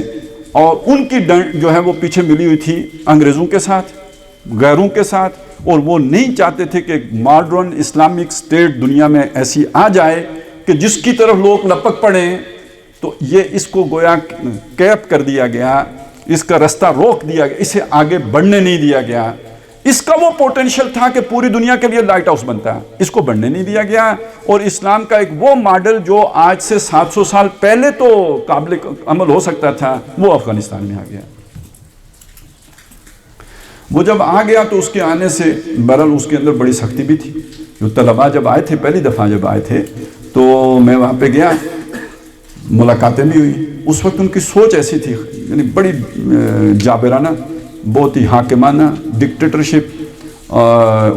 اور ان کی ڈنڈ جو ہے وہ پیچھے ملی ہوئی تھی انگریزوں کے ساتھ, غیروں کے ساتھ, اور وہ نہیں چاہتے تھے کہ ماڈرن اسلامک اسٹیٹ دنیا میں ایسی آ جائے کہ جس کی طرف لوگ لپک پڑیں. تو یہ اس کو گویا کیپ کر دیا گیا, اس کا رستہ روک دیا گیا, اسے آگے بڑھنے نہیں دیا گیا. اس کا وہ پوٹینشیل تھا کہ پوری دنیا کے لیے لائٹ ہاؤس بنتا ہے, اس کو بڑھنے نہیں دیا گیا. اور اسلام کا ایک وہ ماڈل جو آج سے 700 سال پہلے تو قابل عمل ہو سکتا تھا, وہ افغانستان میں آ گیا. وہ جب آ گیا تو اس کے آنے سے بہرحال اس کے اندر بڑی سختی بھی تھی. جو طلباء جب آئے تھے, پہلی دفعہ جب آئے تھے, تو میں وہاں پہ گیا, ملاقاتیں بھی ہوئی. اس وقت ان کی سوچ ایسی تھی, یعنی بڑی جابرانہ, بہت ہی حاکمانہ, ڈکٹیٹرشپ.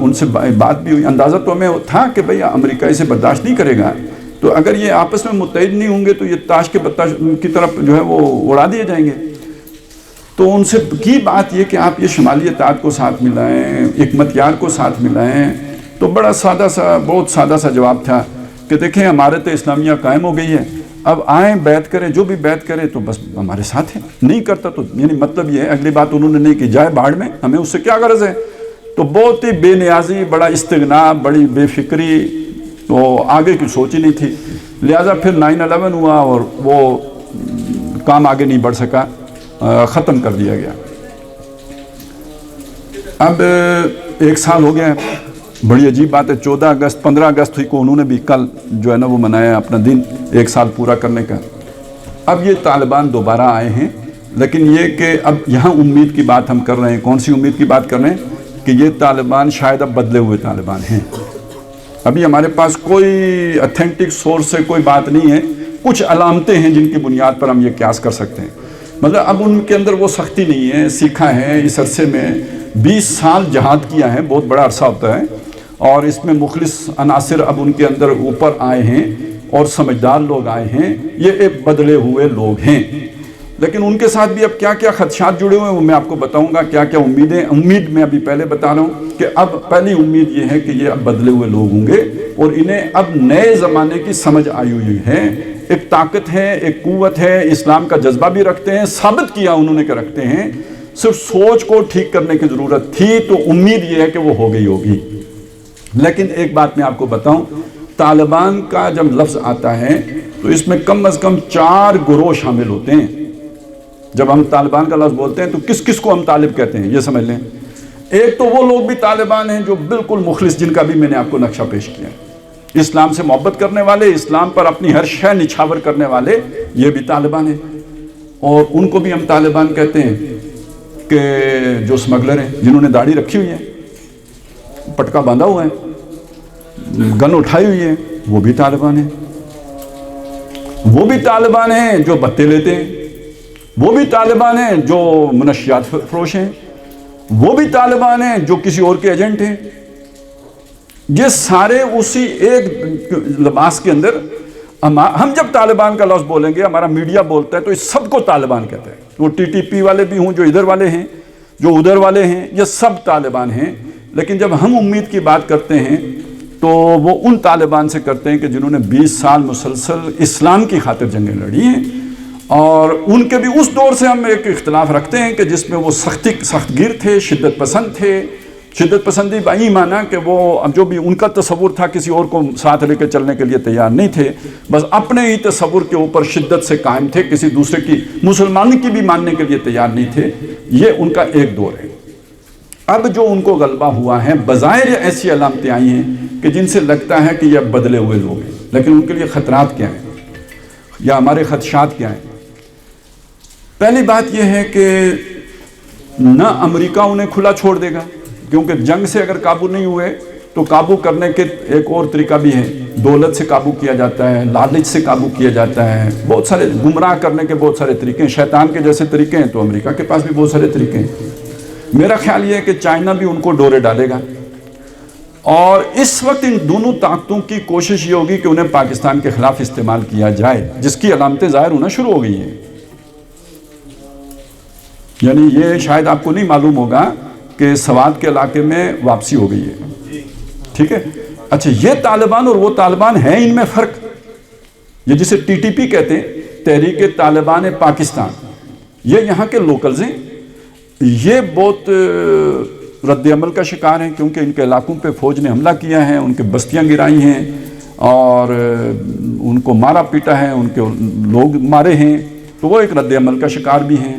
ان سے بات بھی ہوئی. اندازہ تو ہمیں تھا کہ بھئی امریکہ اسے برداشت نہیں کرے گا, تو اگر یہ آپس میں متحد نہیں ہوں گے تو یہ تاش کے پتہ کی طرف جو ہے وہ اڑا دیے جائیں گے. تو ان سے کی بات یہ کہ آپ یہ شمالی اتحاد کو ساتھ ملائیں, حکمت یار کو ساتھ ملائیں. تو بڑا سادہ سا, بہت سادہ سا جواب تھا کہ دیکھیں امارت اسلامیہ قائم ہو گئی ہے, اب آئیں بیعت کریں, جو بھی بیعت کرے تو بس ہمارے ساتھ ہے, نہیں کرتا تو یعنی مطلب یہ ہے. اگلی بات انہوں نے نہیں کی, جائے باڑ میں, ہمیں اس سے کیا غرض ہے. تو بہت ہی بے نیازی, بڑا استغنا, بڑی بے فکری, تو آگے کی سوچ ہی نہیں تھی. لہٰذا پھر 9/11 ہوا اور وہ کام آگے نہیں بڑھ سکا, ختم کر دیا گیا. اب 1 سال ہو گیا ہے. بڑی عجیب بات ہے, 14 اگست 15 اگست کو انہوں نے بھی کل جو ہے نا وہ منایا اپنا دن 1 سال پورا کرنے کا. اب یہ طالبان دوبارہ آئے ہیں, لیکن یہ کہ اب یہاں امید کی بات ہم کر رہے ہیں. کون سی امید کی بات کر رہے ہیں؟ کہ یہ طالبان شاید اب بدلے ہوئے طالبان ہیں. ابھی ہمارے پاس کوئی اتھینٹک سورس سے کوئی بات نہیں ہے, کچھ علامتیں ہیں جن کی بنیاد پر ہم یہ قیاس کر سکتے ہیں. مطلب اب ان کے اندر وہ سختی نہیں ہے, سیکھا ہے. اس عرصے میں 20 سال جہاد کیا ہے, بہت بڑا عرصہ ہوتا ہے, اور اس میں مخلص عناصر اب ان کے اندر اوپر آئے ہیں اور سمجھدار لوگ آئے ہیں. یہ ایک بدلے ہوئے لوگ ہیں, لیکن ان کے ساتھ بھی اب کیا کیا خدشات جڑے ہوئے ہیں وہ میں آپ کو بتاؤں گا. کیا کیا امیدیں, امید میں ابھی پہلے بتا رہا ہوں کہ اب پہلی امید یہ ہے کہ یہ اب بدلے ہوئے لوگ ہوں گے, اور انہیں اب نئے زمانے کی سمجھ آئی ہوئی ہے. ایک طاقت ہے, ایک قوت ہے, اسلام کا جذبہ بھی رکھتے ہیں, ثابت کیا انہوں نے کہ رکھتے ہیں. صرف سوچ کو ٹھیک کرنے کی ضرورت تھی, تو امید یہ ہے کہ وہ ہو گئی ہوگی. لیکن ایک بات میں آپ کو بتاؤں, طالبان کا جب لفظ آتا ہے تو اس میں کم از کم 4 گروہ شامل ہوتے ہیں. جب ہم طالبان کا لفظ بولتے ہیں تو کس کس کو ہم طالب کہتے ہیں, یہ سمجھ لیں. ایک تو وہ لوگ بھی طالبان ہیں جو بالکل مخلص, جن کا بھی میں نے آپ کو نقشہ پیش کیا, اسلام سے محبت کرنے والے, اسلام پر اپنی ہر شے نچھاور کرنے والے, یہ بھی طالبان ہیں. اور ان کو بھی ہم طالبان کہتے ہیں کہ جو اسمگلر ہیں, جنہوں نے داڑھی رکھی ہوئی ہے, پٹکا باندھا ہوا ہے, گن اٹھائی ہوئی ہے, وہ بھی طالبان ہیں. وہ بھی طالبان ہیں جو بتے لیتے ہیں, وہ بھی طالبان ہیں جو منشیات فروش ہیں, وہ بھی طالبان ہیں جو کسی اور کے ایجنٹ ہیں. یہ سارے اسی ایک لباس کے اندر. ہم جب طالبان کا لفظ بولیں گے, ہمارا میڈیا بولتا ہے, تو اس سب کو طالبان کہتا ہے. وہ TTP والے بھی ہوں, جو ادھر والے ہیں, جو ادھر والے ہیں, یہ سب طالبان ہیں. لیکن جب ہم امید کی بات کرتے ہیں تو وہ ان طالبان سے کرتے ہیں کہ جنہوں نے 20 سال مسلسل اسلام کی خاطر جنگیں لڑی ہیں. اور ان کے بھی اس دور سے ہم ایک اختلاف رکھتے ہیں کہ جس میں وہ سخت گیر تھے, شدت پسند تھے. شدت پسندی بھائی مانا کہ وہ جو بھی ان کا تصور تھا, کسی اور کو ساتھ لے کے چلنے کے لیے تیار نہیں تھے, بس اپنے ہی تصور کے اوپر شدت سے قائم تھے, کسی دوسرے کی, مسلمان کی بھی ماننے کے لیے تیار نہیں تھے. یہ ان کا ایک دور ہے. اب جو ان کو غلبہ ہوا ہے, بظاہر ایسی علامتیں آئی ہیں کہ جن سے لگتا ہے کہ یہ بدلے ہوئے لوگ ہیں, لیکن ان کے لیے خطرات کیا ہیں یا ہمارے خدشات کیا ہیں. پہلی بات یہ ہے کہ نہ امریکہ انہیں کھلا چھوڑ دے گا، کیونکہ جنگ سے اگر قابو نہیں ہوئے تو قابو کرنے کے ایک اور طریقہ بھی ہے، دولت سے قابو کیا جاتا ہے، لالچ سے قابو کیا جاتا ہے، بہت سارے گمراہ کرنے کے بہت سارے طریقے ہیں، شیطان کے جیسے طریقے ہیں، تو امریکہ کے پاس بھی بہت سارے طریقے ہیں۔ میرا خیال یہ ہے کہ چائنا بھی ان کو ڈورے ڈالے گا، اور اس وقت ان دونوں طاقتوں کی کوشش یہ ہوگی کہ انہیں پاکستان کے خلاف استعمال کیا جائے، جس کی علامتیں ظاہر ہونا شروع ہو گئی ہیں۔ یعنی یہ شاید آپ کو نہیں معلوم ہوگا کہ سوات کے علاقے میں واپسی ہو گئی ہے، ٹھیک ہے؟ اچھا، یہ طالبان اور وہ طالبان ہیں، ان میں فرق، یہ جسے ٹی ٹی پی کہتے ہیں، تحریک طالبان پاکستان، یہ یہاں کے لوکلز ہیں، یہ بہت رد عمل کا شکار ہیں، کیونکہ ان کے علاقوں پہ فوج نے حملہ کیا ہے، ان کے بستیاں گرائی ہیں اور ان کو مارا پیٹا ہے، ان کے لوگ مارے ہیں، تو وہ ایک رد عمل کا شکار بھی ہیں۔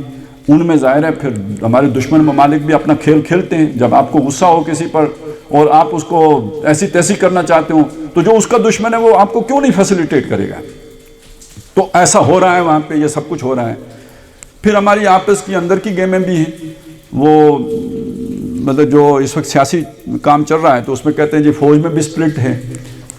ان میں ظاہر ہے پھر ہمارے دشمن ممالک بھی اپنا کھیل کھیلتے ہیں، جب آپ کو غصہ ہو کسی پر اور آپ اس کو ایسی تیسی کرنا چاہتے ہو تو جو اس کا دشمن ہے وہ آپ کو کیوں نہیں فیسیلیٹیٹ کرے گا؟ تو ایسا ہو رہا ہے وہاں پہ، یہ سب کچھ ہو رہا ہے۔ پھر ہماری آپس کی اندر کی گیمیں بھی ہیں، وہ مطلب جو اس وقت سیاسی کام چل رہا ہے تو اس میں کہتے ہیں جی فوج میں بھی سپلٹ ہے،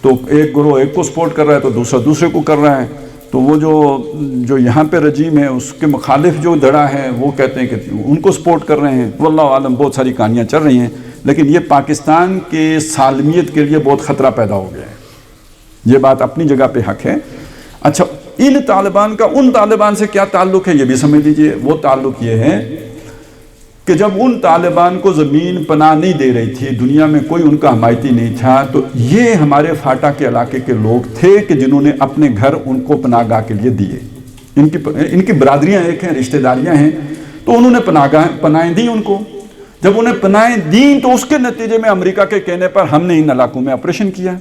تو ایک گروہ ایک کو سپورٹ کر رہا ہے تو دوسرا دوسرے کو کر رہا ہے، تو وہ جو یہاں پہ رجیم ہے اس کے مخالف جو دھڑا ہے وہ کہتے ہیں کہ ان کو سپورٹ کر رہے ہیں، واللہ عالم بہت ساری کہانیاں چل رہی ہیں، لیکن یہ پاکستان کے سالمیت کے لیے بہت خطرہ پیدا ہو گیا ہے، یہ بات اپنی جگہ پہ حق ہے۔ اچھا، ان طالبان کا ان طالبان سے کیا تعلق ہے یہ بھی سمجھ لیجئے۔ وہ تعلق یہ ہے کہ جب ان طالبان کو زمین پناہ نہیں دے رہی تھی، دنیا میں کوئی ان کا حمایتی نہیں تھا، تو یہ ہمارے فاٹا کے علاقے کے لوگ تھے کہ جنہوں نے اپنے گھر ان کو پناہ گاہ کے لیے دیے۔ ان کی برادریاں ایک ہیں، رشتہ داریاں ہیں، تو انہوں نے پناہیں دی ان کو۔ جب انہیں پناہیں دیں تو اس کے نتیجے میں امریکہ کے کہنے پر ہم نے ان علاقوں میں آپریشن کیا۔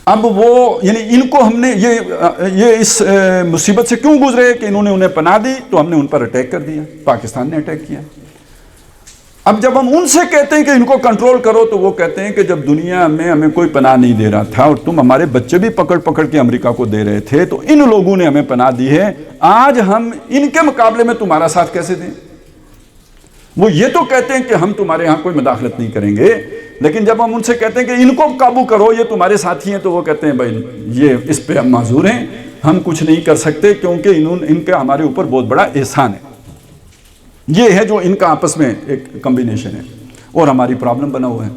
اب وہ یعنی ان کو ہم نے یہ اس مصیبت سے کیوں گزرے کہ انہوں نے انہیں پناہ دی، تو ہم نے ان پر اٹیک کر دیا، پاکستان نے اٹیک کیا۔ اب جب ہم ان سے کہتے ہیں کہ ان کو کنٹرول کرو تو وہ کہتے ہیں کہ جب دنیا میں ہمیں کوئی پناہ نہیں دے رہا تھا اور تم ہمارے بچے بھی پکڑ پکڑ کے امریکہ کو دے رہے تھے تو ان لوگوں نے ہمیں پناہ دی ہے، آج ہم ان کے مقابلے میں تمہارا ساتھ کیسے دیں؟ وہ یہ تو کہتے ہیں کہ ہم تمہارے ہاں کوئی مداخلت نہیں کریں گے، لیکن جب ہم ان سے کہتے ہیں کہ ان کو قابو کرو، یہ تمہارے ساتھی ہیں، تو وہ کہتے ہیں بھائی یہ اس پہ ہم معذور ہیں، ہم کچھ نہیں کر سکتے کیونکہ ان کا ہمارے اوپر بہت بڑا احسان ہے۔ یہ ہے جو ان کا آپس میں ایک کمبینیشن ہے اور ہماری پرابلم بنا ہوا ہے۔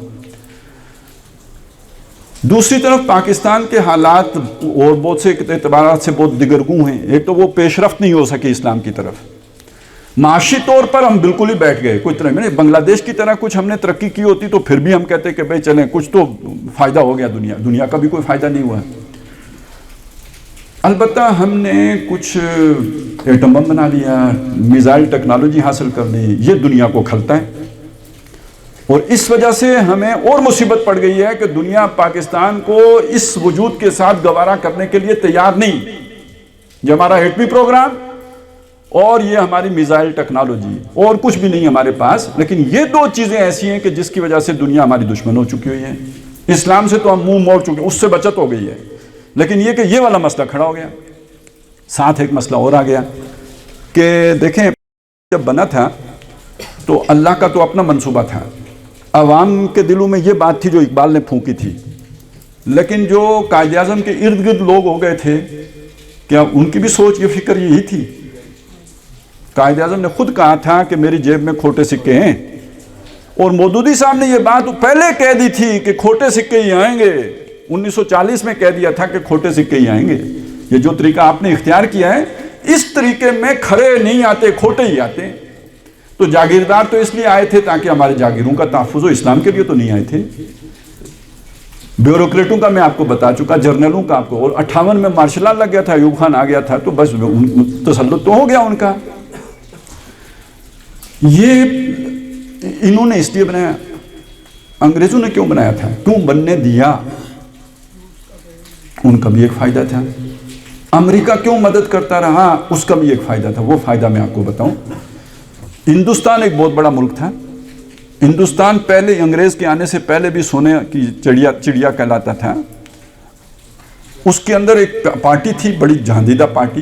دوسری طرف پاکستان کے حالات اور بہت سے اعتبارات سے بہت دگرگوں ہیں۔ ایک تو وہ پیش رفت نہیں ہو سکے اسلام کی طرف، معاشی طور پر ہم بالکل ہی بیٹھ گئے، کوئی طرح میں بنگلہ دیش کی طرح کچھ ہم نے ترقی کی ہوتی تو پھر بھی ہم کہتے کہ بھئی چلیں کچھ تو فائدہ ہو گیا، دنیا کا بھی کوئی فائدہ نہیں ہوا۔ البتہ ہم نے کچھ ایٹم بم بنا لیا، میزائل ٹیکنالوجی حاصل کر لی، یہ دنیا کو کھلتا ہے، اور اس وجہ سے ہمیں اور مصیبت پڑ گئی ہے کہ دنیا پاکستان کو اس وجود کے ساتھ گوارا کرنے کے لیے تیار نہیں۔ یہ ہمارا ایٹمی پروگرام اور یہ ہماری میزائل ٹیکنالوجی، اور کچھ بھی نہیں ہمارے پاس، لیکن یہ دو چیزیں ایسی ہیں کہ جس کی وجہ سے دنیا ہماری دشمن ہو چکی ہوئی ہے۔ اسلام سے تو ہم منہ موڑ چکے ہیں، اس سے بچت ہو گئی ہے، لیکن یہ کہ یہ والا مسئلہ کھڑا ہو گیا۔ ساتھ ایک مسئلہ اور آ گیا کہ دیکھیں جب بنا تھا تو اللہ کا تو اپنا منصوبہ تھا، عوام کے دلوں میں یہ بات تھی جو اقبال نے پھونکی تھی، لیکن جو قائد اعظم کے ارد گرد لوگ ہو گئے تھے، کیا ان کی بھی سوچ یہ فکر یہی تھی؟ قائد اعظم نے خود کہا تھا کہ میری جیب میں کھوٹے سکے ہیں، اور مودودی صاحب نے یہ بات پہلے کہہ دی تھی کہ کھوٹے سکے ہی آئیں گے، 1940 میں کہہ دیا تھا کہ کھوٹے سکے ہی آئیں گے۔ یہ جو طریقہ آپ نے اختیار کیا ہے، اس طریقے میں کھڑے نہیں آتے، کھوٹے ہی آتے۔ تو جاگیردار تو اس لیے آئے تھے تاکہ ہمارے جاگیروں کا تحفظ ہو، اسلام کے لیے تو نہیں آئے تھے۔ بیوروکریٹوں کا میں آپ کو بتا چکا، جرنلوں کا آپ کو، اور 58 میں مارشل لا لگ گیا تھا، ایوب خان آ گیا تھا، تو بس تسلط تو ہو گیا ان کا۔ یہ انہوں نے اس لیے بنایا، انگریزوں نے کیوں بنایا تھا، کیوں بننے دیا؟ ان کا بھی ایک فائدہ تھا۔ امریکہ کیوں مدد کرتا رہا، اس کا بھی ایک فائدہ تھا۔ وہ فائدہ میں آپ کو بتاؤں، ہندوستان ایک بہت بڑا ملک تھا۔ ہندوستان پہلے انگریز کے آنے سے پہلے بھی سونے کی چڑیا کہلاتا تھا۔ اس کے اندر ایک پارٹی تھی، بڑی جہاندیدہ پارٹی،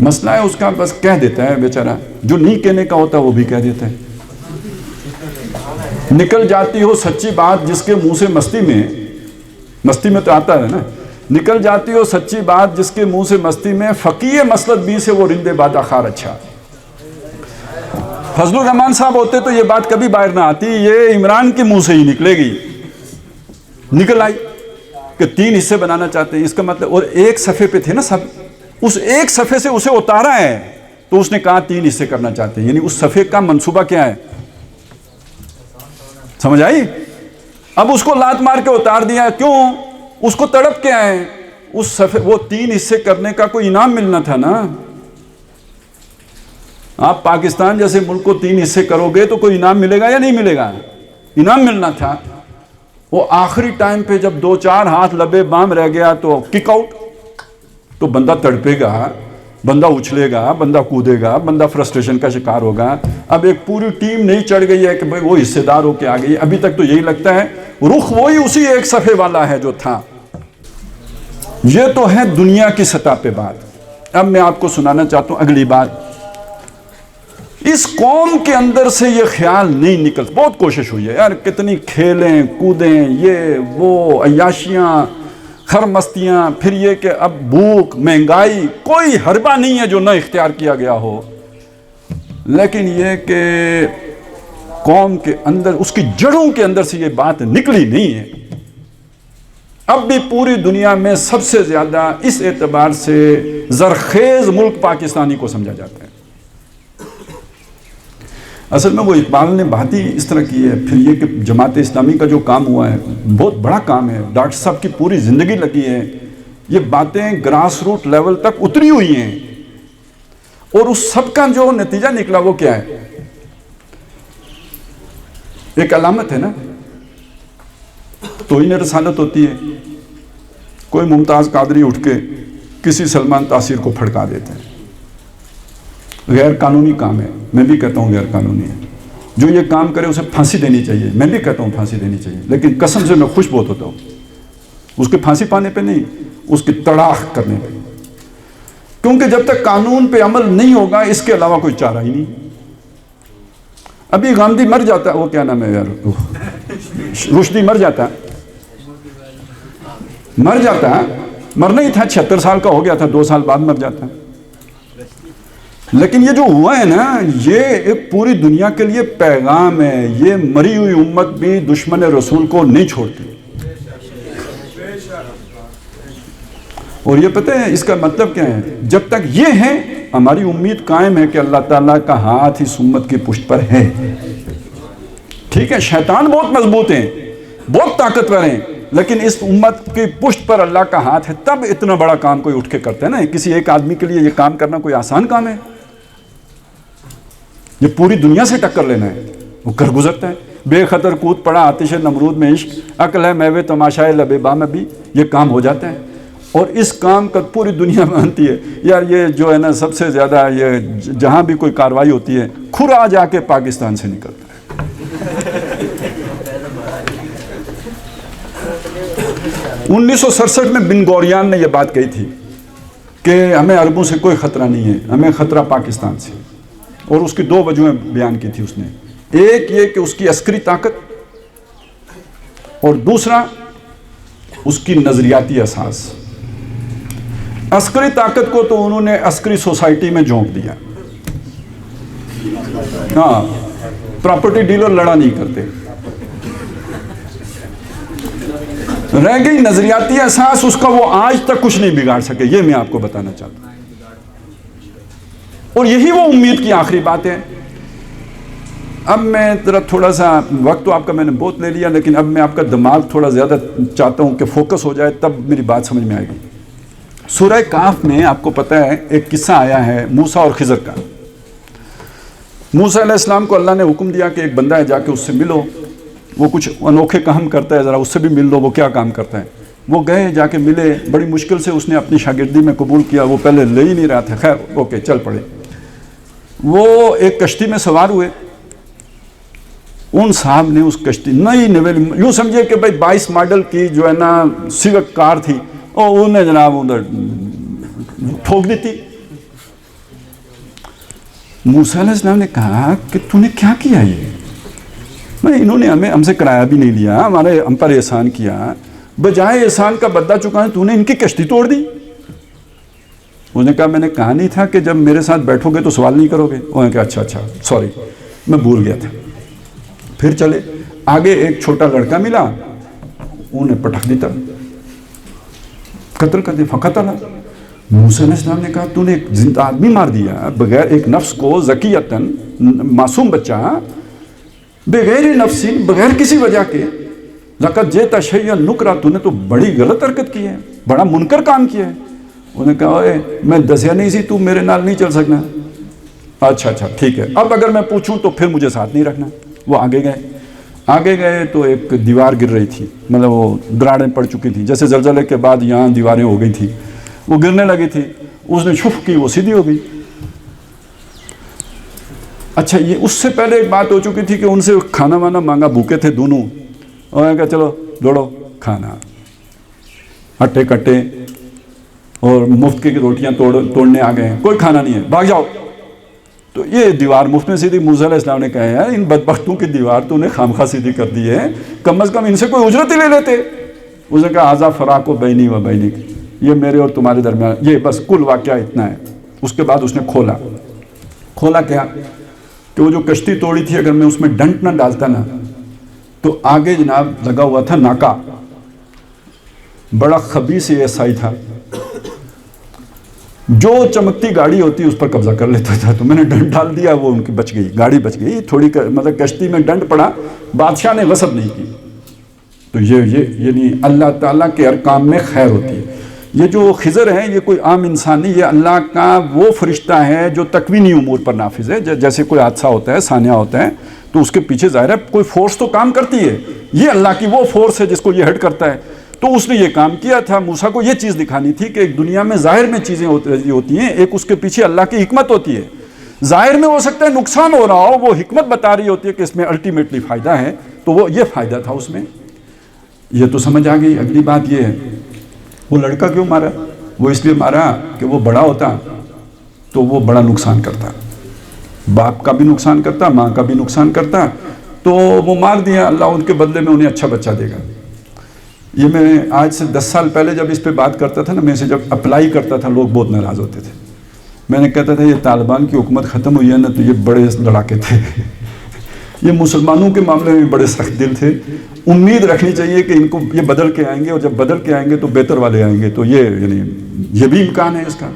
مسئلہ ہے اس کا بس کہہ دیتا ہے بیچارہ، جو نہیں کہنے کا ہوتا وہ بھی کہہ دیتا ہے. نکل جاتی ہو سچی بات جس کے منہ سے مستی میں تو آتا ہے نا، نکل جاتی ہو سچی بات جس کے منہ سے مستی میں، فقیہ مسلط بھی سے وہ رندے بادہ خار اچھا. فضل الرحمان صاحب ہوتے تو یہ بات کبھی باہر نہ آتی، یہ عمران کے منہ سے ہی نکلے گی، نکل آئی کہ 3 حصے بنانا چاہتے ہیں. اس کا مطلب، اور ایک صفحے پہ تھے نا سب، اس ایک صفحے سے اسے اتارا ہے تو اس نے کہا 3 حصے کرنا چاہتے ہیں، یعنی اس صفحے کا منصوبہ کیا ہے، سمجھ آئی؟ اب اس کو لات مار کے اتار دیا، کیوں؟ اس کو تڑپ کے آئے، اس صفحے وہ 3 حصے کرنے کا کوئی انعام ملنا تھا نا. آپ پاکستان جیسے ملک کو 3 حصے کرو گے تو کوئی انعام ملے گا یا نہیں ملے گا؟ انعام ملنا تھا. وہ آخری ٹائم پہ جب 2-4 ہاتھ لبے بام رہ گیا تو کک آؤٹ. تو بندہ تڑپے گا، بندہ اچھلے گا، بندہ کودے گا، بندہ فرسٹریشن کا شکار ہوگا. اب ایک پوری ٹیم نہیں چڑھ گئی ہے کہ بھئی وہ حصے دار ہو کے آ گئی. ابھی تک تو یہی لگتا ہے رخ وہی اسی ایک صفحے والا ہے جو تھا. یہ تو ہے دنیا کی سطح پہ بات. اب میں آپ کو سنانا چاہتا ہوں اگلی بات. اس قوم کے اندر سے یہ خیال نہیں نکل، بہت کوشش ہوئی ہے یار، کتنی کھیلیں کودیں، یہ وہ عیاشیاں خرمستیاں، پھر یہ کہ اب بھوک مہنگائی، کوئی حربہ نہیں ہے جو نہ اختیار کیا گیا ہو. لیکن یہ کہ قوم کے اندر، اس کی جڑوں کے اندر سے یہ بات نکلی نہیں ہے. اب بھی پوری دنیا میں سب سے زیادہ اس اعتبار سے زرخیز ملک پاکستانی کو سمجھا جاتا ہے. اصل میں وہ اقبال نے بات ہی اس طرح کی ہے. پھر یہ کہ جماعت اسلامی کا جو کام ہوا ہے بہت بڑا کام ہے، ڈاکٹر صاحب کی پوری زندگی لگی ہے. یہ باتیں گراس روٹ لیول تک اتری ہوئی ہیں، اور اس سب کا جو نتیجہ نکلا وہ کیا ہے؟ ایک علامت ہے نا، توہین رسالت ہوتی ہے. کوئی ممتاز قادری اٹھ کے کسی سلمان تاثیر کو پھڑکا دیتے ہیں. غیر قانونی کام ہے، میں بھی کہتا ہوں غیر قانونی ہے. جو یہ کام کرے اسے پھانسی دینی چاہیے، میں بھی کہتا ہوں پھانسی دینی چاہیے. لیکن قسم سے میں خوش بہت ہوتا ہوں اس کے پھانسی پانے پہ نہیں، اس کی تڑاخ کرنے پہ. کیونکہ جب تک قانون پہ عمل نہیں ہوگا اس کے علاوہ کوئی چارہ ہی نہیں. ابھی گاندھی مر جاتا ہے، وہ کیا نام ہے یار، رشدی مر جاتا ہے، مرنا ہی تھا، 76 سال کا ہو گیا تھا، 2 سال بعد مر جاتا ہے. لیکن یہ جو ہوا ہے نا، یہ ایک پوری دنیا کے لیے پیغام ہے. یہ مری ہوئی امت بھی دشمن رسول کو نہیں چھوڑتی. اور یہ پتہ ہے اس کا مطلب کیا ہے؟ جب تک یہ ہے ہماری امید قائم ہے کہ اللہ تعالیٰ کا ہاتھ اس امت کی پشت پر ہے. ٹھیک ہے، شیطان بہت مضبوط ہیں، بہت طاقتور ہیں، لیکن اس امت کی پشت پر اللہ کا ہاتھ ہے. تب اتنا بڑا کام کوئی اٹھ کے کرتا ہے نا. کسی ایک آدمی کے لیے یہ کام کرنا کوئی آسان کام ہے؟ یہ پوری دنیا سے ٹکر لینا ہے، وہ کر گزرتا ہے. بے خطر کود پڑا آتش نمرود میں عشق، عقل ہے میوے تماشائے لب بام میں بھی یہ کام ہو جاتا ہے. اور اس کام کا پوری دنیا مانتی ہے. یار یہ جو ہے نا سب سے زیادہ، یہ جہاں بھی کوئی کاروائی ہوتی ہے کھرا جا کے پاکستان سے نکلتا ہے. 1967 میں بن گوریان نے یہ بات کہی تھی کہ ہمیں عربوں سے کوئی خطرہ نہیں ہے، ہمیں خطرہ پاکستان سے. اور اس کی 2 وجوہیں بیان کی تھی اس نے. ایک یہ کہ اس کی عسکری طاقت، اور دوسرا اس کی نظریاتی اساس. عسکری طاقت کو تو انہوں نے عسکری سوسائٹی میں جھونک دیا. ہاں، پراپرٹی ڈیلر لڑا نہیں کرتے. رہ گئی نظریاتی اساس، اس کا وہ آج تک کچھ نہیں بگاڑ سکے. یہ میں آپ کو بتانا چاہتا ہوں. اور یہی وہ امید کی آخری بات ہے. اب میں ذرا تھوڑا سا وقت تو آپ کا میں نے بہت لے لیا، لیکن اب میں آپ کا دماغ تھوڑا زیادہ چاہتا ہوں کہ فوکس ہو جائے، تب میری بات سمجھ میں آئے گی. سورہ کہف میں آپ کو پتہ ہے ایک قصہ آیا ہے موسیٰ اور خضر کا. موسیٰ علیہ السلام کو اللہ نے حکم دیا کہ ایک بندہ ہے، جا کے اس سے ملو، وہ کچھ انوکھے کام کرتا ہے، ذرا اس سے بھی مل لو وہ کیا کام کرتا ہے. وہ گئے، جا کے ملے، بڑی مشکل سے اس نے اپنی شاگردی میں قبول کیا. وہ پہلے لے ہی نہیں رہا تھا، خیر اوکے چل پڑے. وہ ایک کشتی میں سوار ہوئے. ان صاحب نے اس کشتی نئی نویل، یوں سمجھے کہ بھائی 22 ماڈل کی جو ہے نا سیوک کار تھی، اور انہیں جناب ادھر ٹھوک دی تھی. موسیٰ علیہ السلام نے کہا کہ تو نے کیا کیا یہ؟ انہوں نے ہم سے کرایہ بھی نہیں لیا، ہم پر احسان کیا، بجائے احسان کا بدلہ چکانے تو نے ان کی کشتی توڑ دی۔ انہوں نے کہا میں نے کہا نہیں تھا کہ جب میرے ساتھ بیٹھو گے تو سوال نہیں کرو گے؟ انہوں نے کہا اچھا سوری میں بھول گیا تھا۔ پھر چلے آگے، ایک چھوٹا لڑکا ملا، انہوں نے پٹک دیتا، قتل کر دیا، فقتل۔ موسیٰ علیہ السلام نے کہا تو نے ایک زندہ آدمی مار دیا بغیر، ایک نفس کو ذکیتاً، معصوم بچہ بغیر نفس، بغیر کسی وجہ کے، لقد جئت شیئا نکرا، تو نے تو بڑی غلط حرکت کی ہے، بڑا منکر کام کیا ہے۔ انہوں نے کہا اے میں دسیا نہیں سی تو میرے نال نہیں چل سکنا؟ اچھا ٹھیک ہے، اب اگر میں پوچھوں تو پھر مجھے ساتھ نہیں رکھنا۔ وہ آگے گئے تو ایک دیوار گر رہی تھی، مطلب وہ دراڑیں پڑ چکی تھیں، جیسے زلزلے کے بعد یہاں دیواریں ہو گئی تھی، وہ گرنے لگی تھی، اس نے چھپ کی، وہ سیدھی ہو گئی۔ اچھا یہ اس سے پہلے ایک بات ہو چکی تھی کہ ان سے کھانا وانا مانگا، بھوکے تھے دونوں، اور کہا چلو دوڑو کھانا، ہٹے کٹے اور مفت کی روٹیاں توڑنے آ گئے ہیں، کوئی کھانا نہیں ہے، بھاگ جاؤ۔ تو یہ دیوار مفت میں سیدھی، موسیٰ علیہ السلام نے کہا ہے ان بدبختوں کی دیوار تو نے خامخواہ سیدھی کر دی ہے، کم از کم ان سے کوئی اجرت ہی لے لیتے۔ اس نے کہا ھذا فراق بینی و بینک، یہ میرے اور تمہارے درمیان، یہ بس کل واقعہ اتنا ہے۔ اس کے بعد اس نے کھولا کیا کہ وہ جو کشتی توڑی تھی، اگر میں اس میں ڈنٹ نہ ڈالتا نا تو آگے جناب لگا ہوا تھا ناکا، بڑا خبیث ایسائی تھا، جو چمکتی گاڑی ہوتی اس پر قبضہ کر لیتا تھا۔ تو میں نے ڈنٹ ڈال دیا، وہ ان کی بچ گئی، گاڑی بچ گئی، تھوڑی مطلب کشتی میں ڈنٹ پڑا، بادشاہ نے غصب نہیں کی۔ تو یہ یعنی اللہ تعالیٰ کے ہر کام میں خیر ہوتی ہے۔ یہ جو خضر ہیں یہ کوئی عام انسان نہیں، یہ اللہ کا وہ فرشتہ ہے جو تکوینی امور پر نافذ ہے۔ جیسے کوئی حادثہ ہوتا ہے، سانحہ ہوتا ہے، تو اس کے پیچھے ظاہر ہے کوئی فورس تو کام کرتی ہے، یہ اللہ کی وہ فورس ہے جس کو یہ ہیڈ کرتا ہے۔ تو اس نے یہ کام کیا تھا، موسیٰ کو یہ چیز دکھانی تھی کہ ایک دنیا میں ظاہر میں چیزیں ہوتی ہیں، ایک اس کے پیچھے اللہ کی حکمت ہوتی ہے۔ ظاہر میں ہو سکتا ہے نقصان ہو رہا ہو، وہ حکمت بتا رہی ہوتی ہے کہ اس میں الٹیمیٹلی فائدہ ہے، تو وہ یہ فائدہ تھا اس میں۔ یہ تو سمجھ آ گئی۔ اگلی بات یہ ہے وہ لڑکا کیوں مارا؟ وہ اس لیے مارا کہ وہ بڑا ہوتا تو وہ بڑا نقصان کرتا، باپ کا بھی نقصان کرتا، ماں کا بھی نقصان کرتا، تو وہ مار دیا، اللہ ان کے بدلے میں انہیں اچھا بچہ دے گا۔ یہ میں آج سے 10 سال پہلے جب اس پہ بات کرتا تھا نا، میں اسے جب اپلائی کرتا تھا لوگ بہت ناراض ہوتے تھے۔ میں نے کہتا تھا یہ طالبان کی حکومت ختم ہوئی ہے نا تو یہ بڑے لڑاکے تھے، یہ مسلمانوں کے معاملے میں بڑے سخت دل تھے، امید رکھنی چاہیے کہ ان کو یہ بدل کے آئیں گے، اور جب بدل کے آئیں گے تو بہتر والے آئیں گے، تو یہ بھی امکان ہے اس کا۔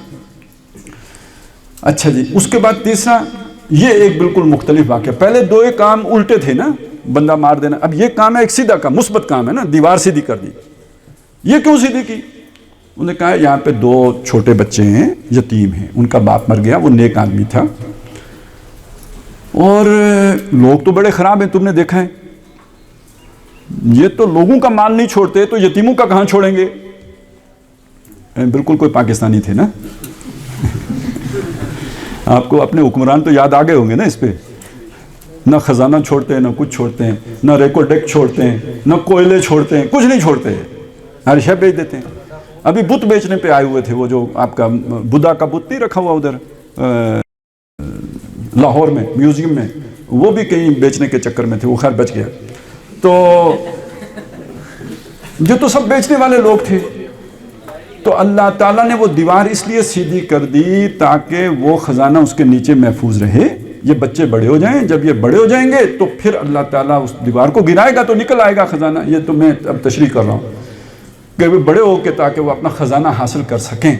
اچھا جی، اس کے بعد تیسرا، یہ ایک بالکل مختلف واقعہ، پہلے دو ایک کام الٹے تھے نا، بندہ مار دینا، اب یہ کام ہے ایک سیدھا کام، مثبت کام ہے نا، دیوار سیدھی کر دی۔ یہ کیوں سیدھی کی؟ انہوں نے کہا یہاں پہ 2 چھوٹے بچے ہیں، یتیم ہیں، ان کا باپ مر گیا، وہ نیک آدمی تھا، اور لوگ تو بڑے خراب ہیں، تم نے دیکھا ہے، یہ تو لوگوں کا مال نہیں چھوڑتے تو یتیموں کا کہاں چھوڑیں گے؟ بالکل کوئی پاکستانی تھے نا آپ کو اپنے حکمران تو یاد آ گئے ہوں گے نا اس پہ، نہ خزانہ چھوڑتے ہیں، نہ کچھ چھوڑتے ہیں، نہ ریکورڈیکٹ چھوڑتے ہیں، نہ کوئلے چھوڑتے ہیں، کچھ نہیں چھوڑتے ہیں، ہر شے بیچ دیتے ہیں۔ ابھی بت بیچنے پہ آئے ہوئے تھے، وہ جو آپ کا بدھا کا بت نہیں رکھا ہوا ادھر لاہور میں میوزیم میں، وہ بھی کہیں بیچنے کے چکر میں تھے، وہ خیر بچ گیا۔ تو جو تو سب بیچنے والے لوگ تھے، تو اللہ تعالیٰ نے وہ دیوار اس لیے سیدھی کر دی تاکہ وہ خزانہ اس کے نیچے محفوظ رہے، یہ بچے بڑے ہو جائیں، جب یہ بڑے ہو جائیں گے تو پھر اللہ تعالیٰ اس دیوار کو گرائے گا تو نکل آئے گا خزانہ۔ یہ تو میں اب تشریح کر رہا ہوں کہ وہ بڑے ہو کے تاکہ وہ اپنا خزانہ حاصل کر سکیں۔